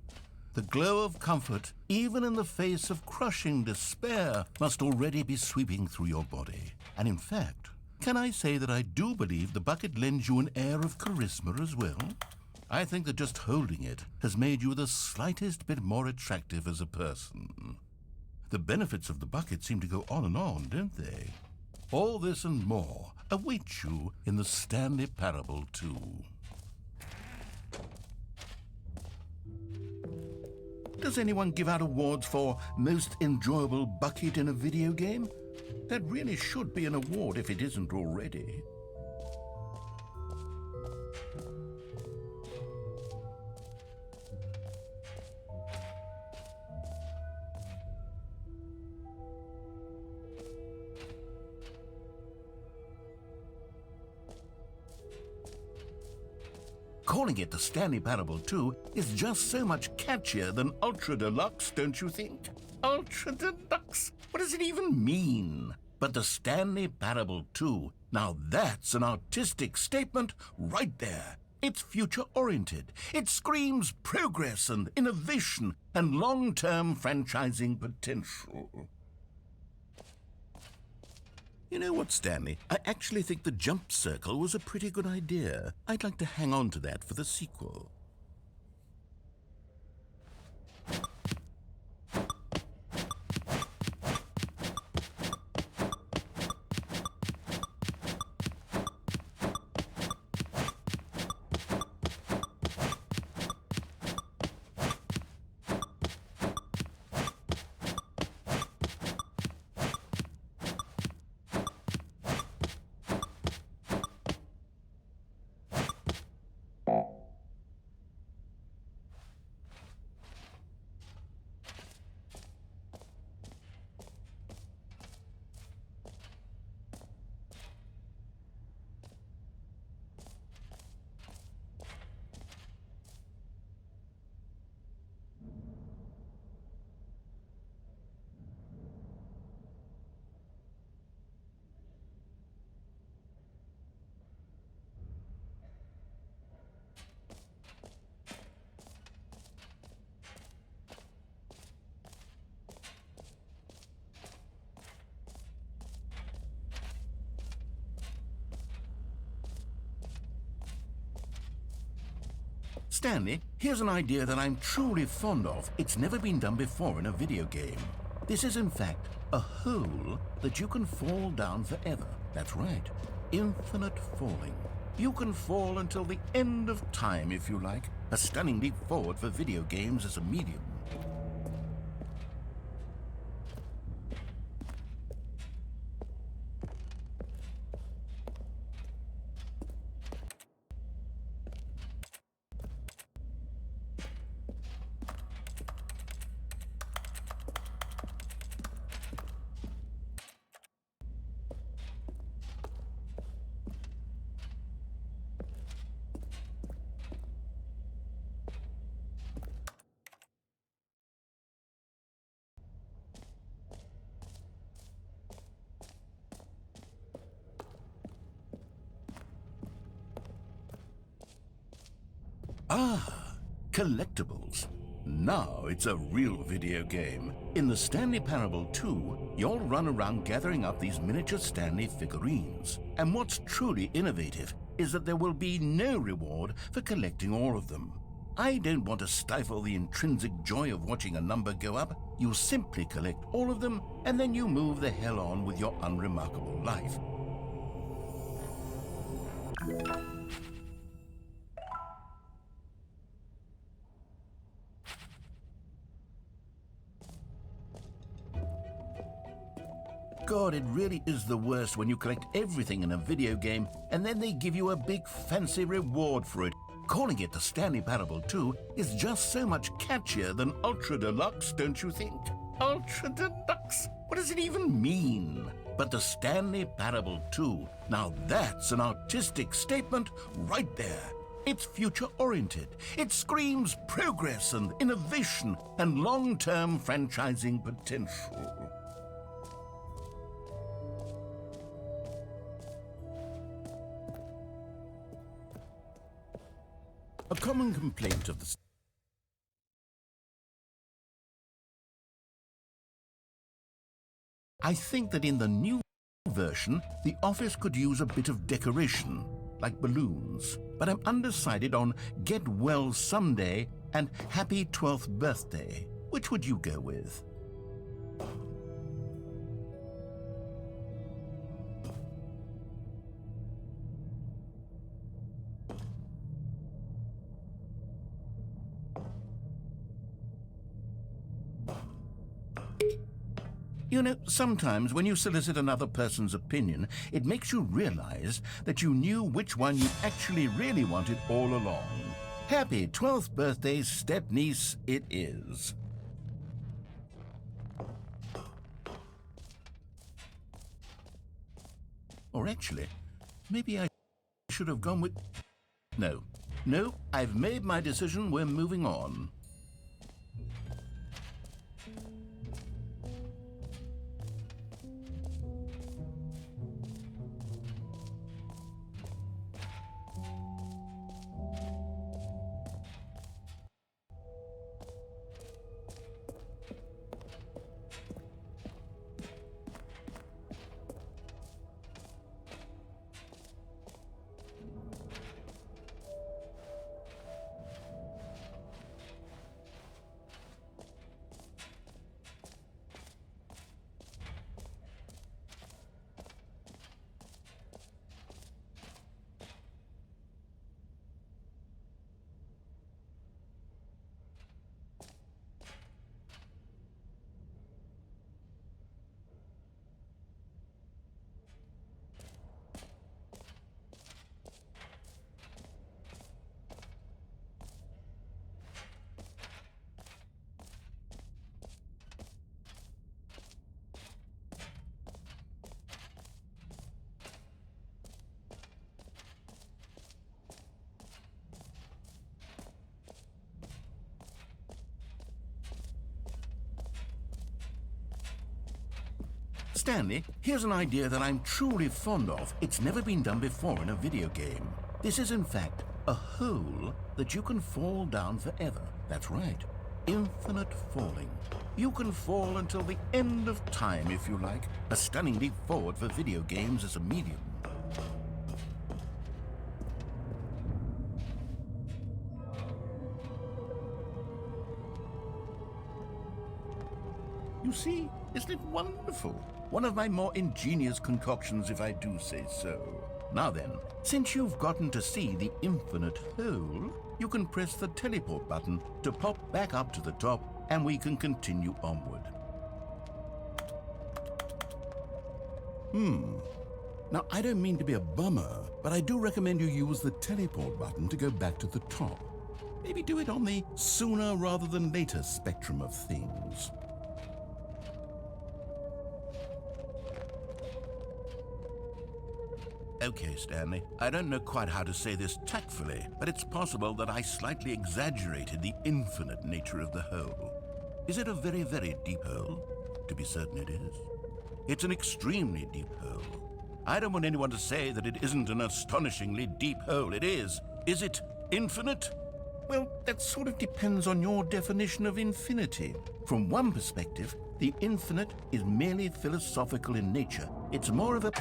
The glow of comfort, even in the face of crushing despair, must already be sweeping through your body. And in fact, can I say that I do believe the bucket lends you an air of charisma as well? I think that just holding it has made you the slightest bit more attractive as a person. The benefits of the bucket seem to go on and on, don't they? All this and more await you in the Stanley Parable 2. Does anyone give out awards for most enjoyable bucket in a video game? That really should be an award if it isn't already. Calling it the Stanley Parable 2 is just so much catchier than Ultra Deluxe, don't you think? Ultra Deluxe? What does it even mean? But the Stanley Parable 2, now that's an artistic statement right there. It's future-oriented. It screams progress and innovation and long-term franchising potential. You know what, Stanley? I actually think the jump circle was a pretty good idea. I'd like to hang on to that for the sequel. Stanley, here's an idea that I'm truly fond of. It's never been done before in a video game. This is in fact a hole that you can fall down forever. That's right, infinite falling. You can fall until the end of time if you like. A stunning leap forward for video games as a medium. Ah, collectibles. Now it's a real video game. In the Stanley Parable 2, you'll run around gathering up these miniature Stanley figurines. And what's truly innovative is that there will be no reward for collecting all of them. I don't want to stifle the intrinsic joy of watching a number go up. You simply collect all of them, and then you move the hell on with your unremarkable life. God, it really is the worst when you collect everything in a video game and then they give you a big fancy reward for it. Calling it the Stanley Parable 2 is just so much catchier than Ultra Deluxe, don't you think? Ultra Deluxe? What does it even mean? But the Stanley Parable 2, now that's an artistic statement right there. It's future-oriented. It screams progress and innovation and long-term franchising potential. A common complaint of the I think that in the new version, the office could use a bit of decoration, like balloons. But I'm undecided on Get Well Someday and Happy 12th Birthday. Which would you go with? You know, sometimes when you solicit another person's opinion, it makes you realize that you knew which one you actually really wanted all along. Happy 12th birthday, step-niece, it is. Or actually, maybe I should have gone with... No, I've made my decision, we're moving on. Stanley, here's an idea that I'm truly fond of. It's never been done before in a video game. This is in fact a hole that you can fall down forever. That's right, infinite falling. You can fall until the end of time if you like. A stunning leap forward for video games as a medium. You see, isn't it wonderful? One of my more ingenious concoctions, if I do say so. Now then, since you've gotten to see the infinite hole, you can press the teleport button to pop back up to the top, and we can continue onward. Now, I don't mean to be a bummer, but I do recommend you use the teleport button to go back to the top. Maybe do it on the sooner rather than later spectrum of things. Okay, Stanley, I don't know quite how to say this tactfully, but it's possible that I slightly exaggerated the infinite nature of the hole. Is it a very, very deep hole? To be certain it is. It's an extremely deep hole. I don't want anyone to say that it isn't an astonishingly deep hole. It is. Is it infinite? Well, that sort of depends on your definition of infinity. From one perspective, the infinite is merely philosophical in nature. It's more of a...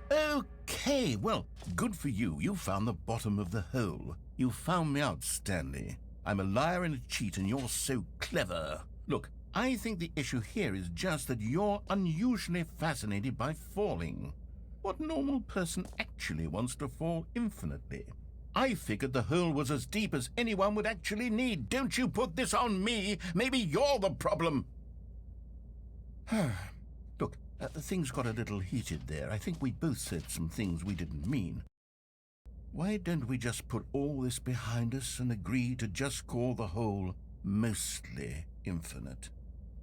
Okay, well, good for you. You found the bottom of the hole. You found me out, Stanley. I'm a liar and a cheat, and you're so clever. Look, I think the issue here is just that you're unusually fascinated by falling. What normal person actually wants to fall infinitely? I figured the hole was as deep as anyone would actually need. Don't you put this on me. Maybe you're the problem. Look, things got a little heated there. I think we both said some things we didn't mean. Why don't we just put all this behind us and agree to just call the hole mostly infinite?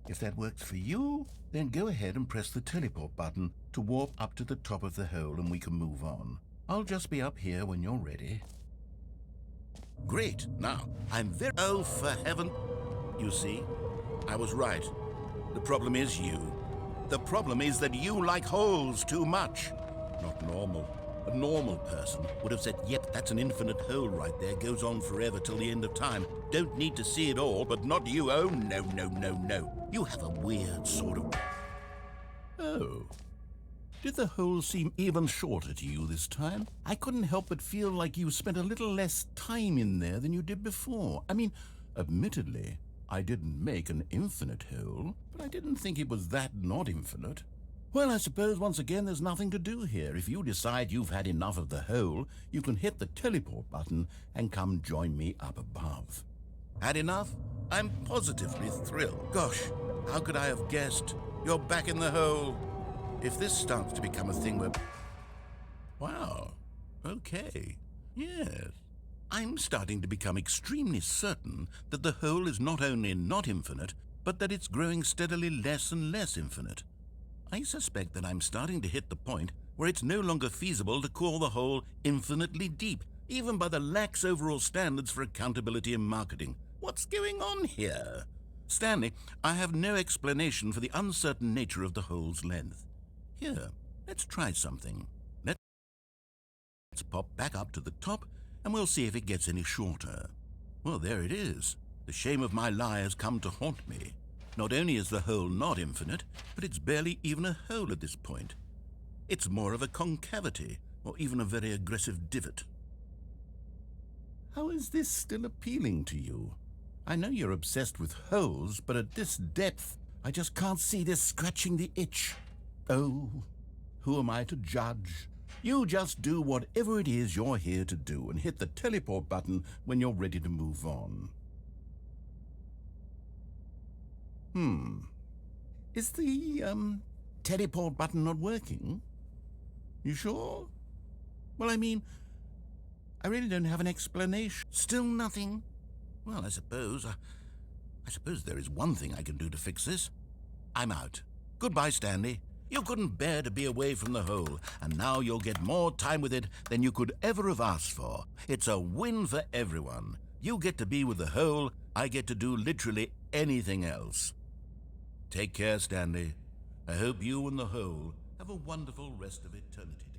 If that works for you, then go ahead and press the teleport button to warp up to the top of the hole and we can move on. I'll just be up here when you're ready. Great. Now, I'm very... Oh, for heaven... You see, I was right. The problem is you. The problem is that you like holes too much. Not normal. A normal person would have said, yep, that's an infinite hole right there, goes on forever till the end of time. Don't need to see it all, but not you. Oh, no, no, no, no. You have a weird sort of... Oh. Did the hole seem even shorter to you this time? I couldn't help but feel like you spent a little less time in there than you did before. I mean, admittedly, I didn't make an infinite hole, but I didn't think it was that not infinite. Well, I suppose once again there's nothing to do here. If you decide you've had enough of the hole, you can hit the teleport button and come join me up above. Had enough? I'm positively thrilled. Gosh, how could I have guessed? You're back in the hole. If this starts to become a thing where... Wow. Okay. Yes. I'm starting to become extremely certain that the hole is not only not infinite, but that it's growing steadily less and less infinite. I suspect that I'm starting to hit the point where it's no longer feasible to call the hole infinitely deep, even by the lax overall standards for accountability and marketing. What's going on here? Stanley, I have no explanation for the uncertain nature of the hole's length. Here, let's try something. Let's pop back up to the top, and we'll see if it gets any shorter. Well, there it is. The shame of my lie has come to haunt me. Not only is the hole not infinite, but it's barely even a hole at this point. It's more of a concavity, or even a very aggressive divot. How is this still appealing to you? I know you're obsessed with holes, but at this depth, I just can't see this scratching the itch. Oh, who am I to judge? You just do whatever it is you're here to do and hit the teleport button when you're ready to move on. Is the, teleport button not working? You sure? Well, I mean, I really don't have an explanation. Still nothing? Well, I suppose there is one thing I can do to fix this. I'm out. Goodbye, Stanley. You couldn't bear to be away from the hole, and now you'll get more time with it than you could ever have asked for. It's a win for everyone. You get to be with the hole, I get to do literally anything else. Take care, Stanley. I hope you and the hole have a wonderful rest of eternity together.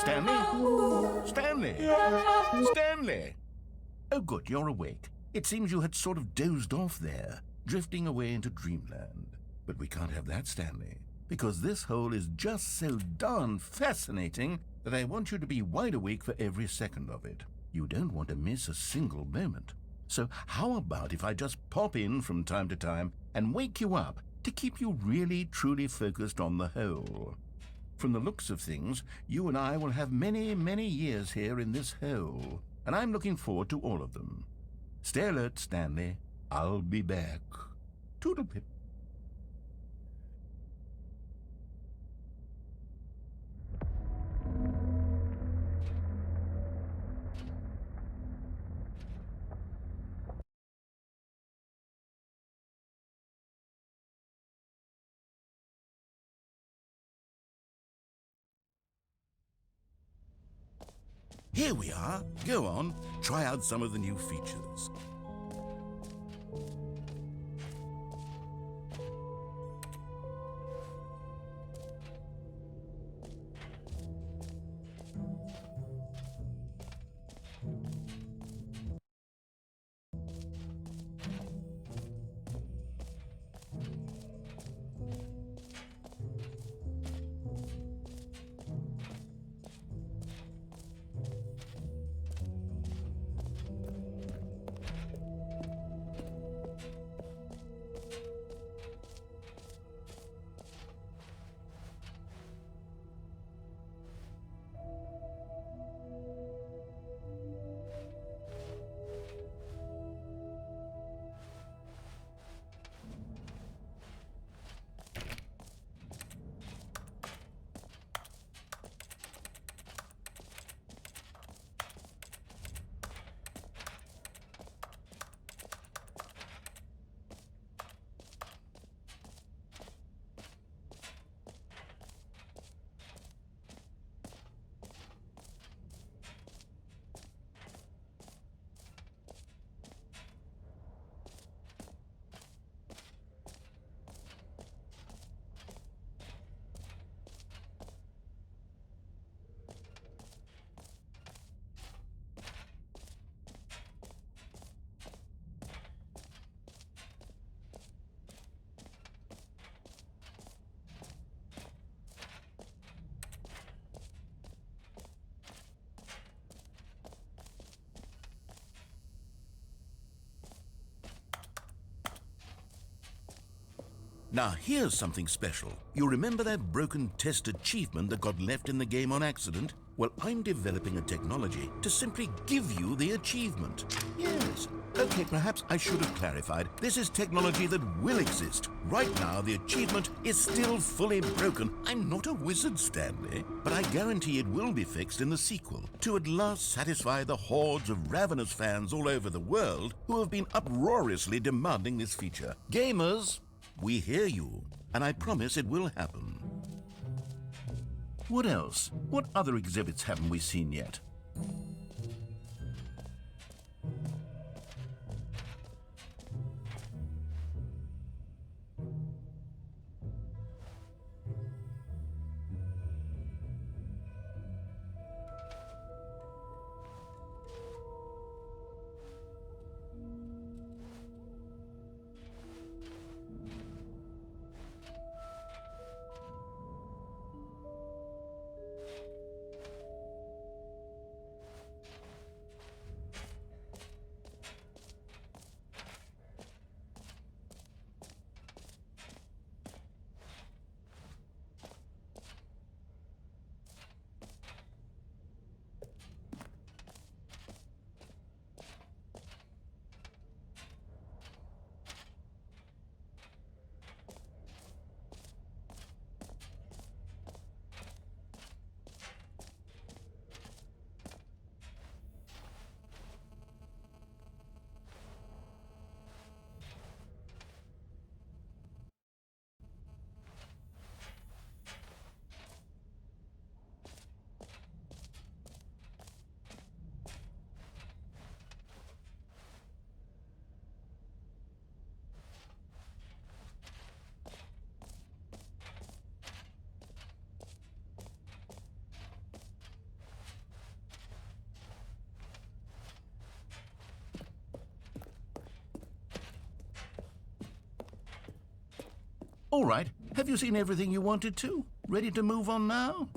Stanley? Stanley? Stanley? Oh, good, you're awake. It seems you had sort of dozed off there, drifting away into dreamland. But we can't have that, Stanley, because this hole is just so darn fascinating that I want you to be wide awake for every second of it. You don't want to miss a single moment. So how about if I just pop in from time to time and wake you up to keep you really, truly focused on the hole? From the looks of things, you and I will have many, many years here in this hole, and I'm looking forward to all of them. Stay alert, Stanley. I'll be back. Toodlepip. Here we are. Go on, try out some of the new features. Now here's something special. You remember that broken test achievement that got left in the game on accident? Well, I'm developing a technology to simply give you the achievement. Yes. Okay, perhaps I should have clarified. This is technology that will exist. Right now, the achievement is still fully broken. I'm not a wizard, Stanley, but I guarantee it will be fixed in the sequel to at last satisfy the hordes of ravenous fans all over the world who have been uproariously demanding this feature. Gamers, we hear you, and I promise it will happen. What else? What other exhibits haven't we seen yet? All right, have you seen everything you wanted to? Ready to move on now?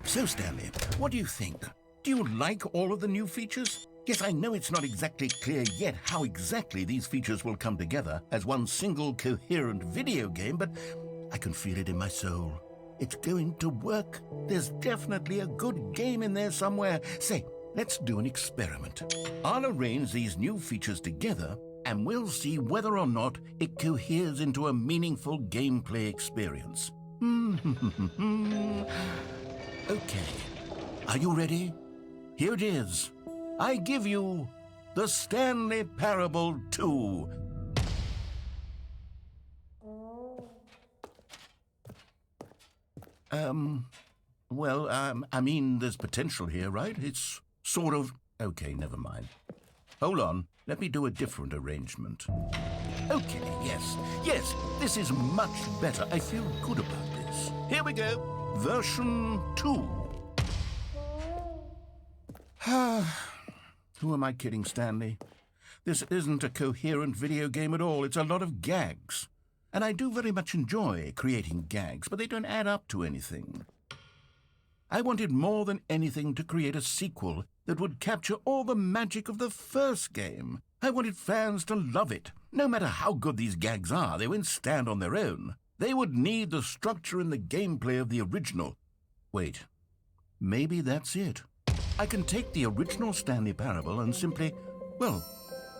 So, Stanley, what do you think? Do you like all of the new features? Yes, I know it's not exactly clear yet how exactly these features will come together as one single coherent video game, but I can feel it in my soul. It's going to work. There's definitely a good game in there somewhere. Say, let's do an experiment. I'll arrange these new features together, and we'll see whether or not it coheres into a meaningful gameplay experience. Okay, are you ready? Here it is. I give you the Stanley Parable 2. I mean, there's potential here, right? It's sort of... Okay, never mind. Hold on, let me do a different arrangement. Okay, yes, this is much better. I feel good about this. Here we go. Version 2. Who am I kidding, Stanley? This isn't a coherent video game at all. It's a lot of gags. And I do very much enjoy creating gags, but they don't add up to anything. I wanted more than anything to create a sequel that would capture all the magic of the first game. I wanted fans to love it. No matter how good these gags are, they won't stand on their own. They would need the structure and the gameplay of the original. Wait, maybe that's it. I can take the original Stanley Parable and simply, well,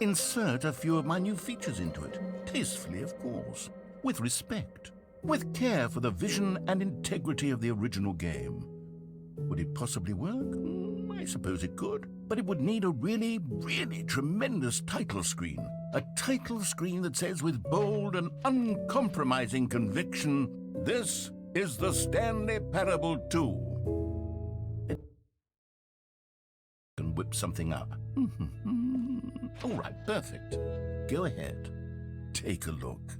insert a few of my new features into it. Tastefully, of course. With respect. With care for the vision and integrity of the original game. Would it possibly work? I suppose it could. But it would need a really, really tremendous title screen. A title screen that says with bold and uncompromising conviction, "This is the Stanley Parable 2. It can whip something up. All right, perfect. Go ahead. Take a look.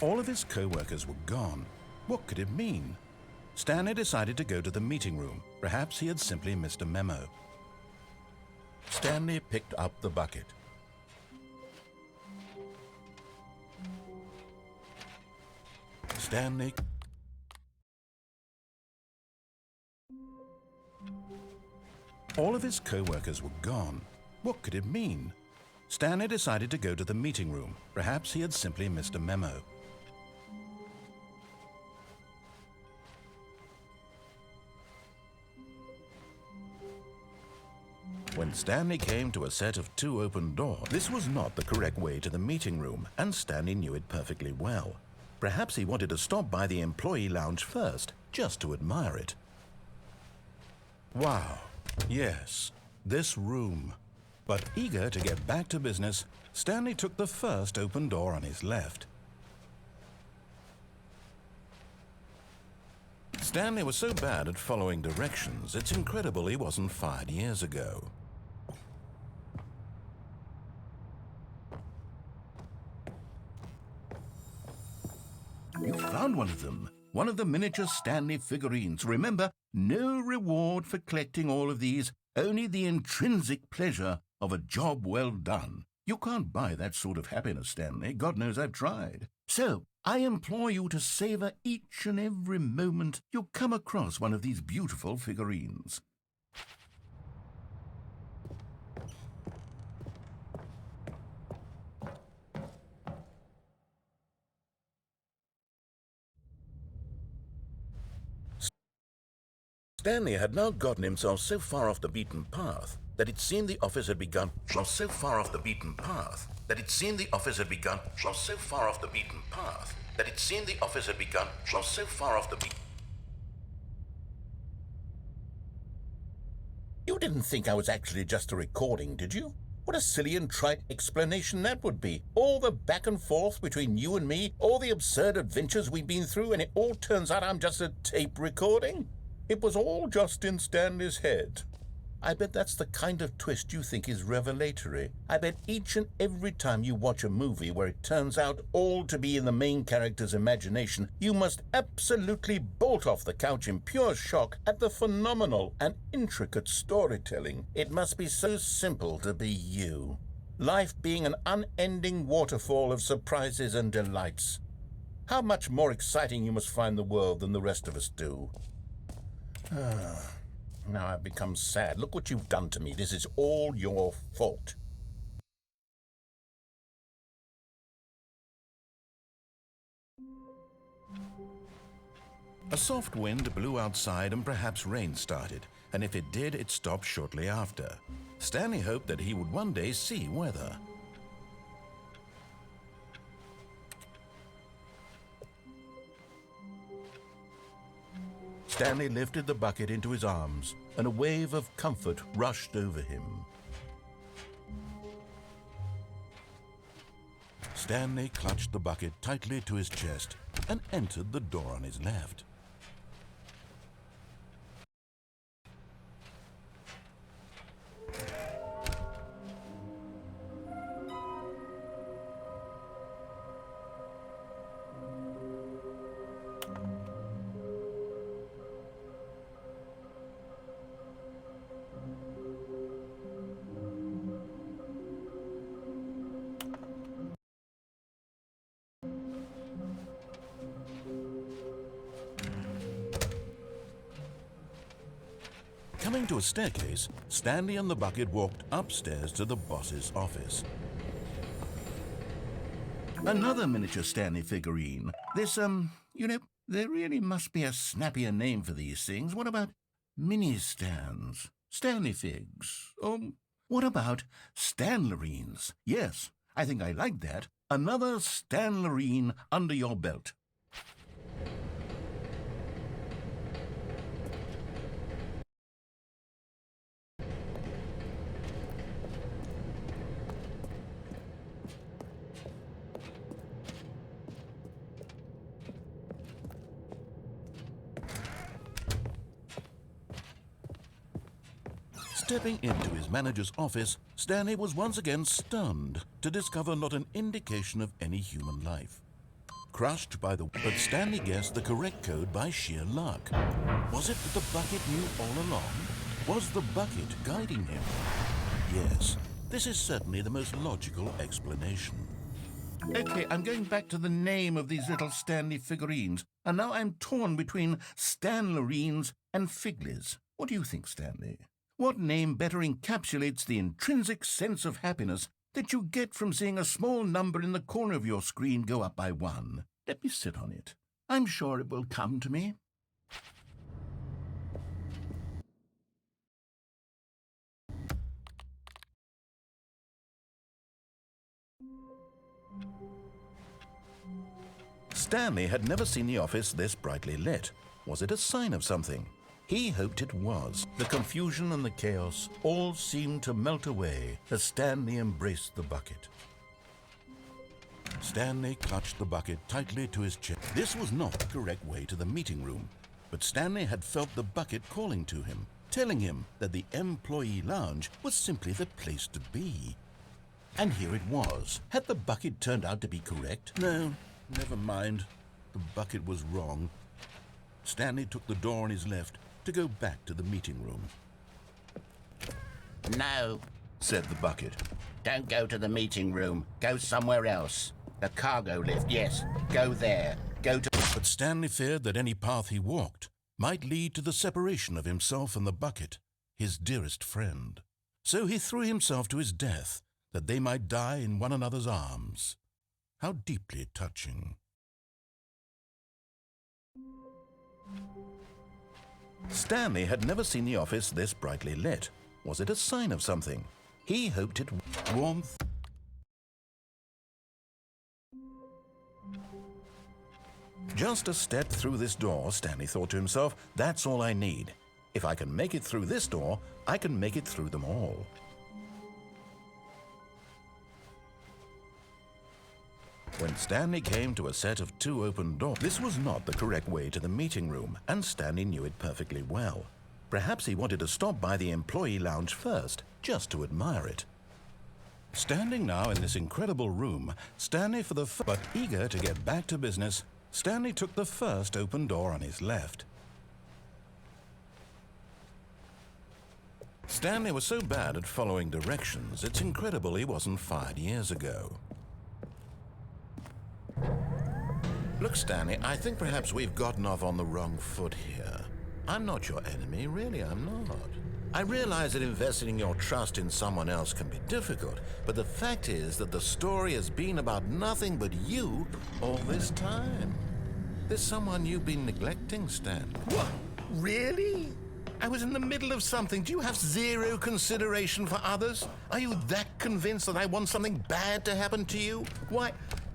All of his co-workers were gone. What could it mean? Stanley decided to go to the meeting room. Perhaps he had simply missed a memo. Stanley picked up the bucket. Stanley... All of his co-workers were gone. What could it mean? Stanley decided to go to the meeting room. Perhaps he had simply missed a memo. When Stanley came to a set of 2 open doors, this was not the correct way to the meeting room, and Stanley knew it perfectly well. Perhaps he wanted to stop by the employee lounge first, just to admire it. Wow, yes, this room. But eager to get back to business, Stanley took the first open door on his left. Stanley was so bad at following directions, it's incredible he wasn't fired years ago. You found one of them. One of the miniature Stanley figurines. Remember, no reward for collecting all of these, only the intrinsic pleasure of a job well done. You can't buy that sort of happiness, Stanley. God knows I've tried. So, I implore you to savor each and every moment you come across one of these beautiful figurines. Stanley had now gotten himself so far off the beaten path that it seemed the office had begun. So far off the beaten path that it seemed the office had begun. So far off the beaten path that it seemed the office had begun. So far off the beaten. You didn't think I was actually just a recording, did you? What a silly and trite explanation that would be. All the back and forth between you and me, all the absurd adventures we've been through, and it all turns out I'm just a tape recording? It was all just in Stanley's head. I bet that's the kind of twist you think is revelatory. I bet each and every time you watch a movie where it turns out all to be in the main character's imagination, you must absolutely bolt off the couch in pure shock at the phenomenal and intricate storytelling. It must be so simple to be you. Life being an unending waterfall of surprises and delights. How much more exciting you must find the world than the rest of us do. Now I've become sad. Look what you've done to me. This is all your fault. A soft wind blew outside and perhaps rain started, and if it did, it stopped shortly after. Stanley hoped that he would one day see weather. Stanley lifted the bucket into his arms, and a wave of comfort rushed over him. Stanley clutched the bucket tightly to his chest and entered the door on his left. Coming to a staircase, Stanley and the bucket walked upstairs to the boss's office. Another miniature Stanley figurine. This, there really must be a snappier name for these things. What about mini-stands? Stanley figs? What about Stanlerines? Yes, I think I like that. Another Stanlerine under your belt. Stepping into his manager's office, Stanley was once again stunned to discover not an indication of any human life. Crushed by the... But Stanley guessed the correct code by sheer luck. Was it that the bucket knew all along? Was the bucket guiding him? Yes, this is certainly the most logical explanation. Okay, I'm going back to the name of these little Stanley figurines, and now I'm torn between Stanlerines and Figlies. What do you think, Stanley? What name better encapsulates the intrinsic sense of happiness that you get from seeing a small number in the corner of your screen go up by 1? Let me sit on it. I'm sure it will come to me. Stanley had never seen the office this brightly lit. Was it a sign of something? He hoped it was. The confusion and the chaos all seemed to melt away as Stanley embraced the bucket. Stanley clutched the bucket tightly to his chest. This was not the correct way to the meeting room, but Stanley had felt the bucket calling to him, telling him that the employee lounge was simply the place to be. And here it was. Had the bucket turned out to be correct? No, never mind. The bucket was wrong. Stanley took the door on his left to go back to the meeting room. No, Said the bucket. don't go to the meeting room. Go somewhere else. The cargo lift, yes. Go there. Go to... But Stanley feared that any path he walked might lead to the separation of himself and the bucket, his dearest friend. So he threw himself to his death, that they might die in one another's arms. How deeply touching. Stanley had never seen the office this brightly lit. Was it a sign of something? He hoped it warmth. Just a step through this door, Stanley thought to himself, that's all I need. If I can make it through this door, I can make it through them all. When Stanley came to a set of 2 open doors, this was not the correct way to the meeting room, and Stanley knew it perfectly well. Perhaps he wanted to stop by the employee lounge first, just to admire it. Standing now in this incredible room, Stanley but eager to get back to business, Stanley took the first open door on his left. Stanley was so bad at following directions, it's incredible he wasn't fired years ago. Look, Stanley, I think perhaps we've gotten off on the wrong foot here. I'm not your enemy, really, I'm not. I realize that investing your trust in someone else can be difficult, but the fact is that the story has been about nothing but you all this time. There's someone you've been neglecting, Stanley. What? Really? I was in the middle of something. Do you have zero consideration for others? Are you that convinced that I want something bad to happen to you? Why,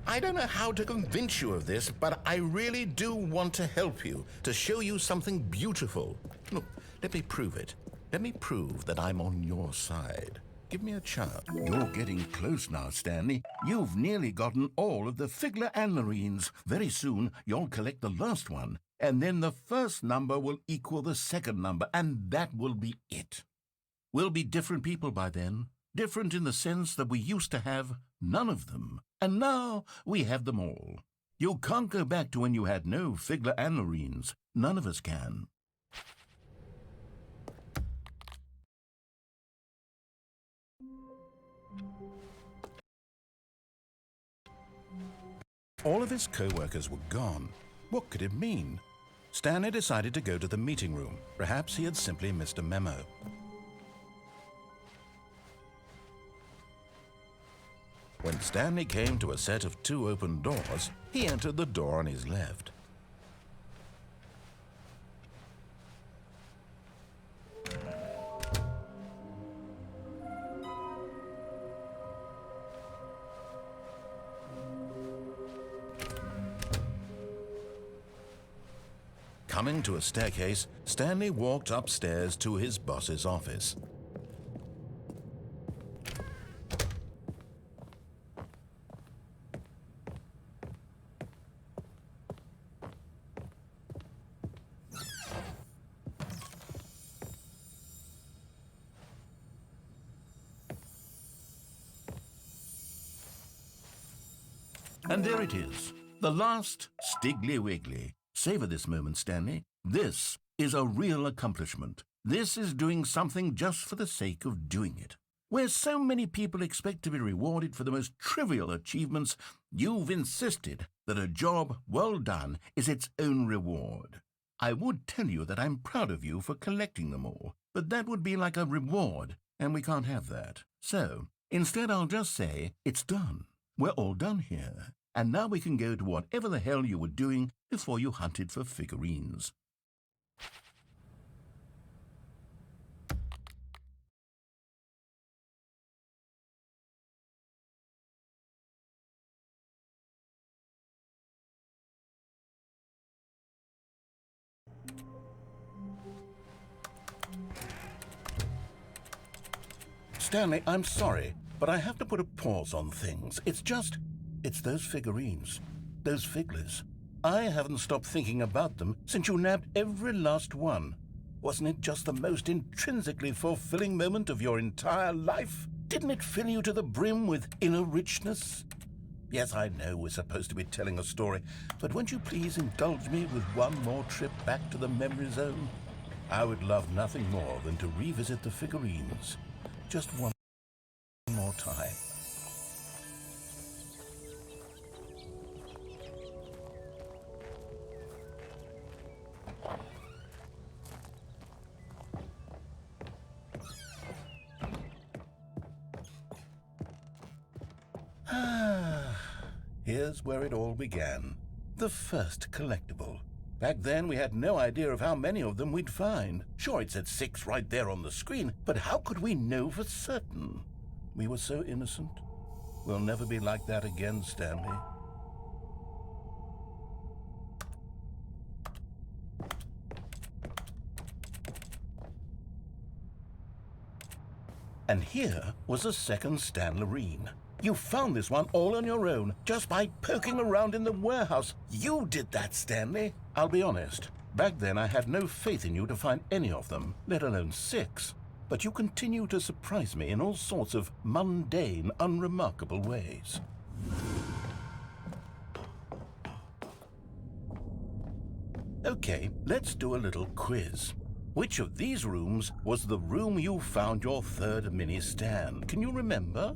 I don't know how to convince you of this, but I really do want to help you, to show you something beautiful. Look, let me prove it. Let me prove that I'm on your side. Give me a chance. You're getting close now, Stanley. You've nearly gotten all of the Figler anlarines. Very soon, you'll collect the last one, and then the first number will equal the second number, and that will be it. We'll be different people by then. Different in the sense that we used to have none of them, and now we have them all. You can't go back to when you had no Figler anlarines. None of us can. All of his co-workers were gone. What could it mean? Stanley decided to go to the meeting room. Perhaps he had simply missed a memo. When Stanley came to a set of 2 open doors, he entered the door on his left. Coming to a staircase, Stanley walked upstairs to his boss's office. And there it is, the last Stiggly Wiggly. Savor this moment, Stanley. This is a real accomplishment. This is doing something just for the sake of doing it. Where so many people expect to be rewarded for the most trivial achievements, you've insisted that a job well done is its own reward. I would tell you that I'm proud of you for collecting them all, but that would be like a reward, and we can't have that. So, instead I'll just say, it's done. We're all done here. And now we can go to whatever the hell you were doing before you hunted for figurines. Stanley, I'm sorry, but I have to put a pause on things. It's those figurines, those Figlers. I haven't stopped thinking about them since you nabbed every last one. Wasn't it just the most intrinsically fulfilling moment of your entire life? Didn't it fill you to the brim with inner richness? Yes, I know we're supposed to be telling a story, but won't you please indulge me with one more trip back to the memory zone? I would love nothing more than to revisit the figurines. Just one more time. Here's where it all began. The first collectible. Back then, we had no idea of how many of them we'd find. Sure, it said 6 right there on the screen, but how could we know for certain? We were so innocent. We'll never be like that again, Stanley. And here was a second Stanlerine. You found this one all on your own, just by poking around in the warehouse. You did that, Stanley. I'll be honest. Back then, I had no faith in you to find any of them, let alone 6. But you continue to surprise me in all sorts of mundane, unremarkable ways. Okay, let's do a little quiz. Which of these rooms was the room you found your third mini Stan? Can you remember?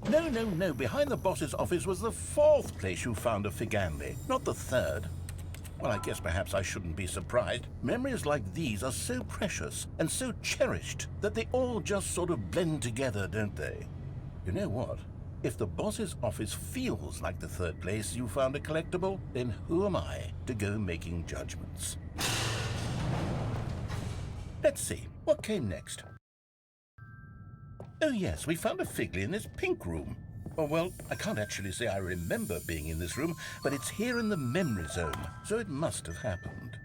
No. Behind the boss's office was the 4th place you found a Figanli, not the 3rd. Well, I guess perhaps I shouldn't be surprised. Memories like these are so precious and so cherished that they all just sort of blend together, don't they? You know what? If the boss's office feels like the 3rd place you found a collectible, then who am I to go making judgments? Let's see, what came next? Oh yes, we found a Figley in this pink room. Oh well, I can't actually say I remember being in this room, but it's here in the memory zone, so it must have happened.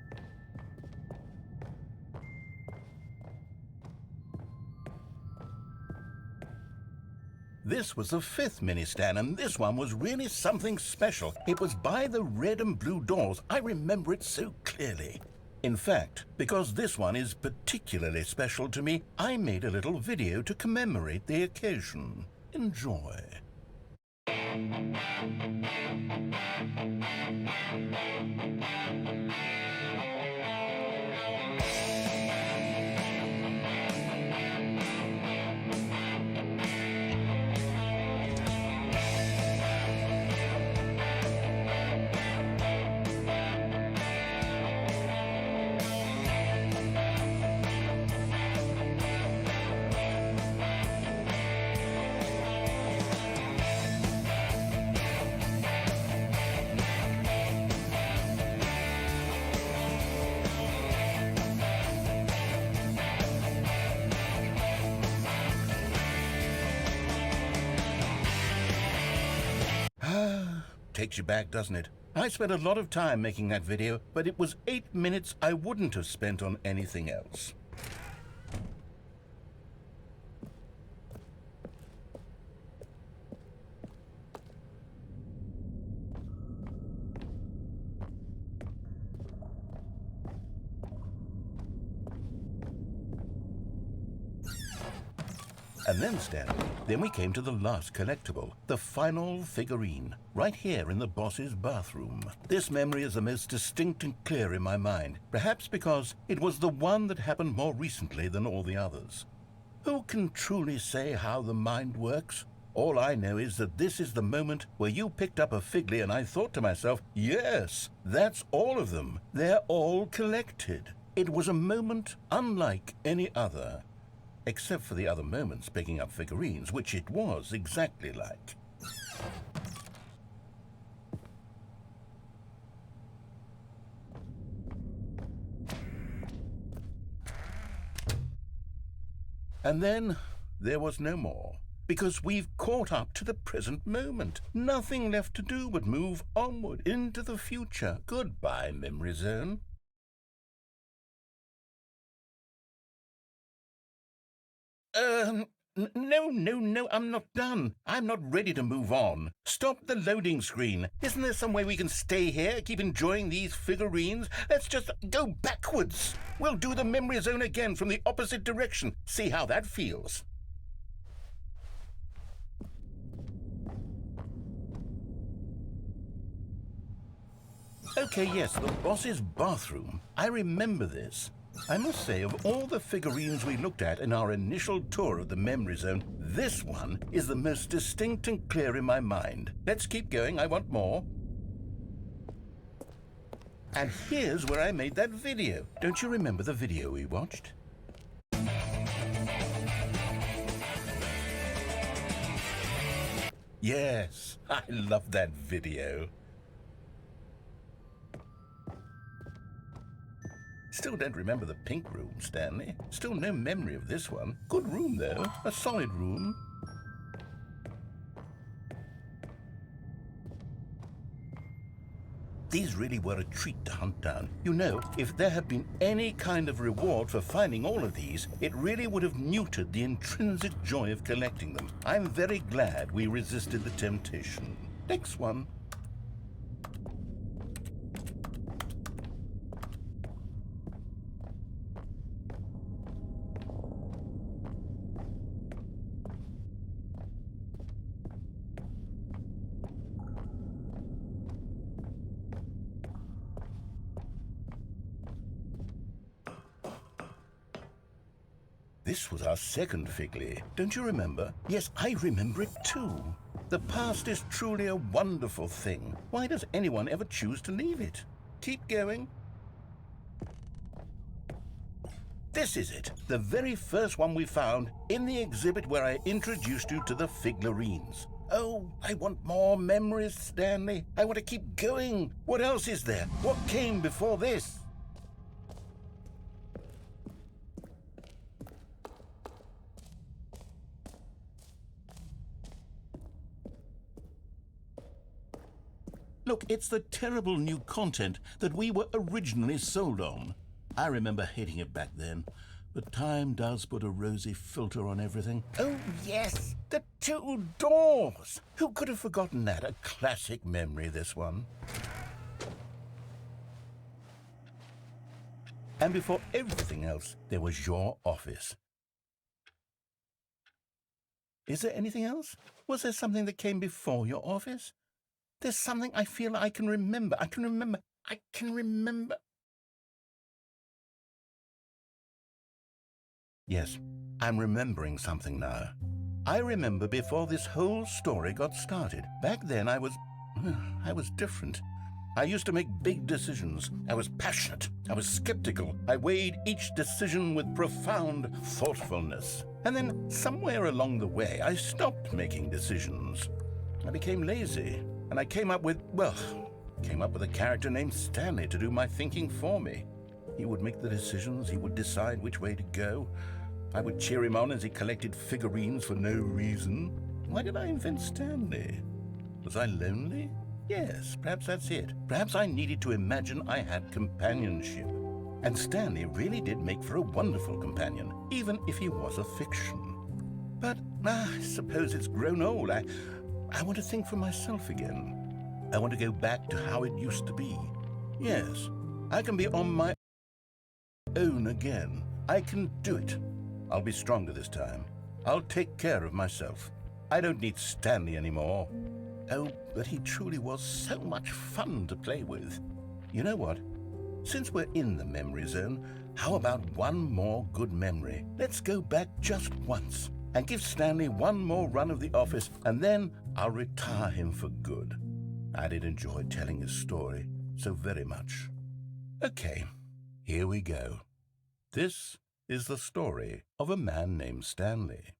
This was the 5th mini-Stan, and this one was really something special. It was by the red and blue doors. I remember it so clearly. In fact, because this one is particularly special to me, I made a little video to commemorate the occasion. Enjoy. Takes you back, doesn't it? I spent a lot of time making that video, but it was 8 minutes I wouldn't have spent on anything else. And then, Stanley, then we came to the last collectible, the final figurine, right here in the boss's bathroom. This memory is the most distinct and clear in my mind, perhaps because it was the one that happened more recently than all the others. Who can truly say how the mind works? All I know is that this is the moment where you picked up a Figley and I thought to myself, yes, that's all of them. They're all collected. It was a moment unlike any other. Except for the other moments picking up figurines, which it was exactly like. And then there was no more, because we've caught up to the present moment. Nothing left to do but move onward into the future. Goodbye, Memory Zone. No, I'm not done. I'm not ready to move on. Stop the loading screen. Isn't there some way we can stay here, keep enjoying these figurines? Let's just go backwards. We'll do the memory zone again from the opposite direction. See how that feels. Okay, yes, the boss's bathroom. I remember this. I must say, of all the figurines we looked at in our initial tour of the memory zone, this one is the most distinct and clear in my mind. Let's keep going, I want more. And here's where I made that video. Don't you remember the video we watched? Yes, I love that video. Still don't remember the pink room, Stanley. Still no memory of this one. Good room, though. A solid room. These really were a treat to hunt down. You know, if there had been any kind of reward for finding all of these, it really would have neutered the intrinsic joy of collecting them. I'm very glad we resisted the temptation. Next one. This was our second Figley. Don't you remember? Yes, I remember it too. The past is truly a wonderful thing. Why does anyone ever choose to leave it? Keep going. This is it, the very first one we found in the exhibit where I introduced you to the figlarines. Oh, I want more memories, Stanley. I want to keep going. What else is there? What came before this? Look, it's the terrible new content that we were originally sold on. I remember hating it back then, but time does put a rosy filter on everything. Oh, yes, the two doors. Who could have forgotten that? A classic memory, this one. And before everything else, there was your office. Is there anything else? Was there something that came before your office? There's something I feel I can remember. I can remember. Yes, I'm remembering something now. I remember before this whole story got started. Back then I was different. I used to make big decisions. I was passionate. I was skeptical. I weighed each decision with profound thoughtfulness. And then somewhere along the way, I stopped making decisions. I became lazy. And I came up with a character named Stanley to do my thinking for me. He would make the decisions, he would decide which way to go. I would cheer him on as he collected figurines for no reason. Why did I invent Stanley? Was I lonely? Yes, perhaps that's it. Perhaps I needed to imagine I had companionship. And Stanley really did make for a wonderful companion, even if he was a fiction. But I suppose it's grown old. I want to think for myself again. I want to go back to how it used to be. Yes, I can be on my own again. I can do it. I'll be stronger this time. I'll take care of myself. I don't need Stanley anymore. Oh, but he truly was so much fun to play with. You know what? Since we're in the memory zone, how about one more good memory? Let's go back just once and give Stanley one more run of the office, and then I'll retire him for good. I did enjoy telling his story so very much. Okay, here we go. This is the story of a man named Stanley.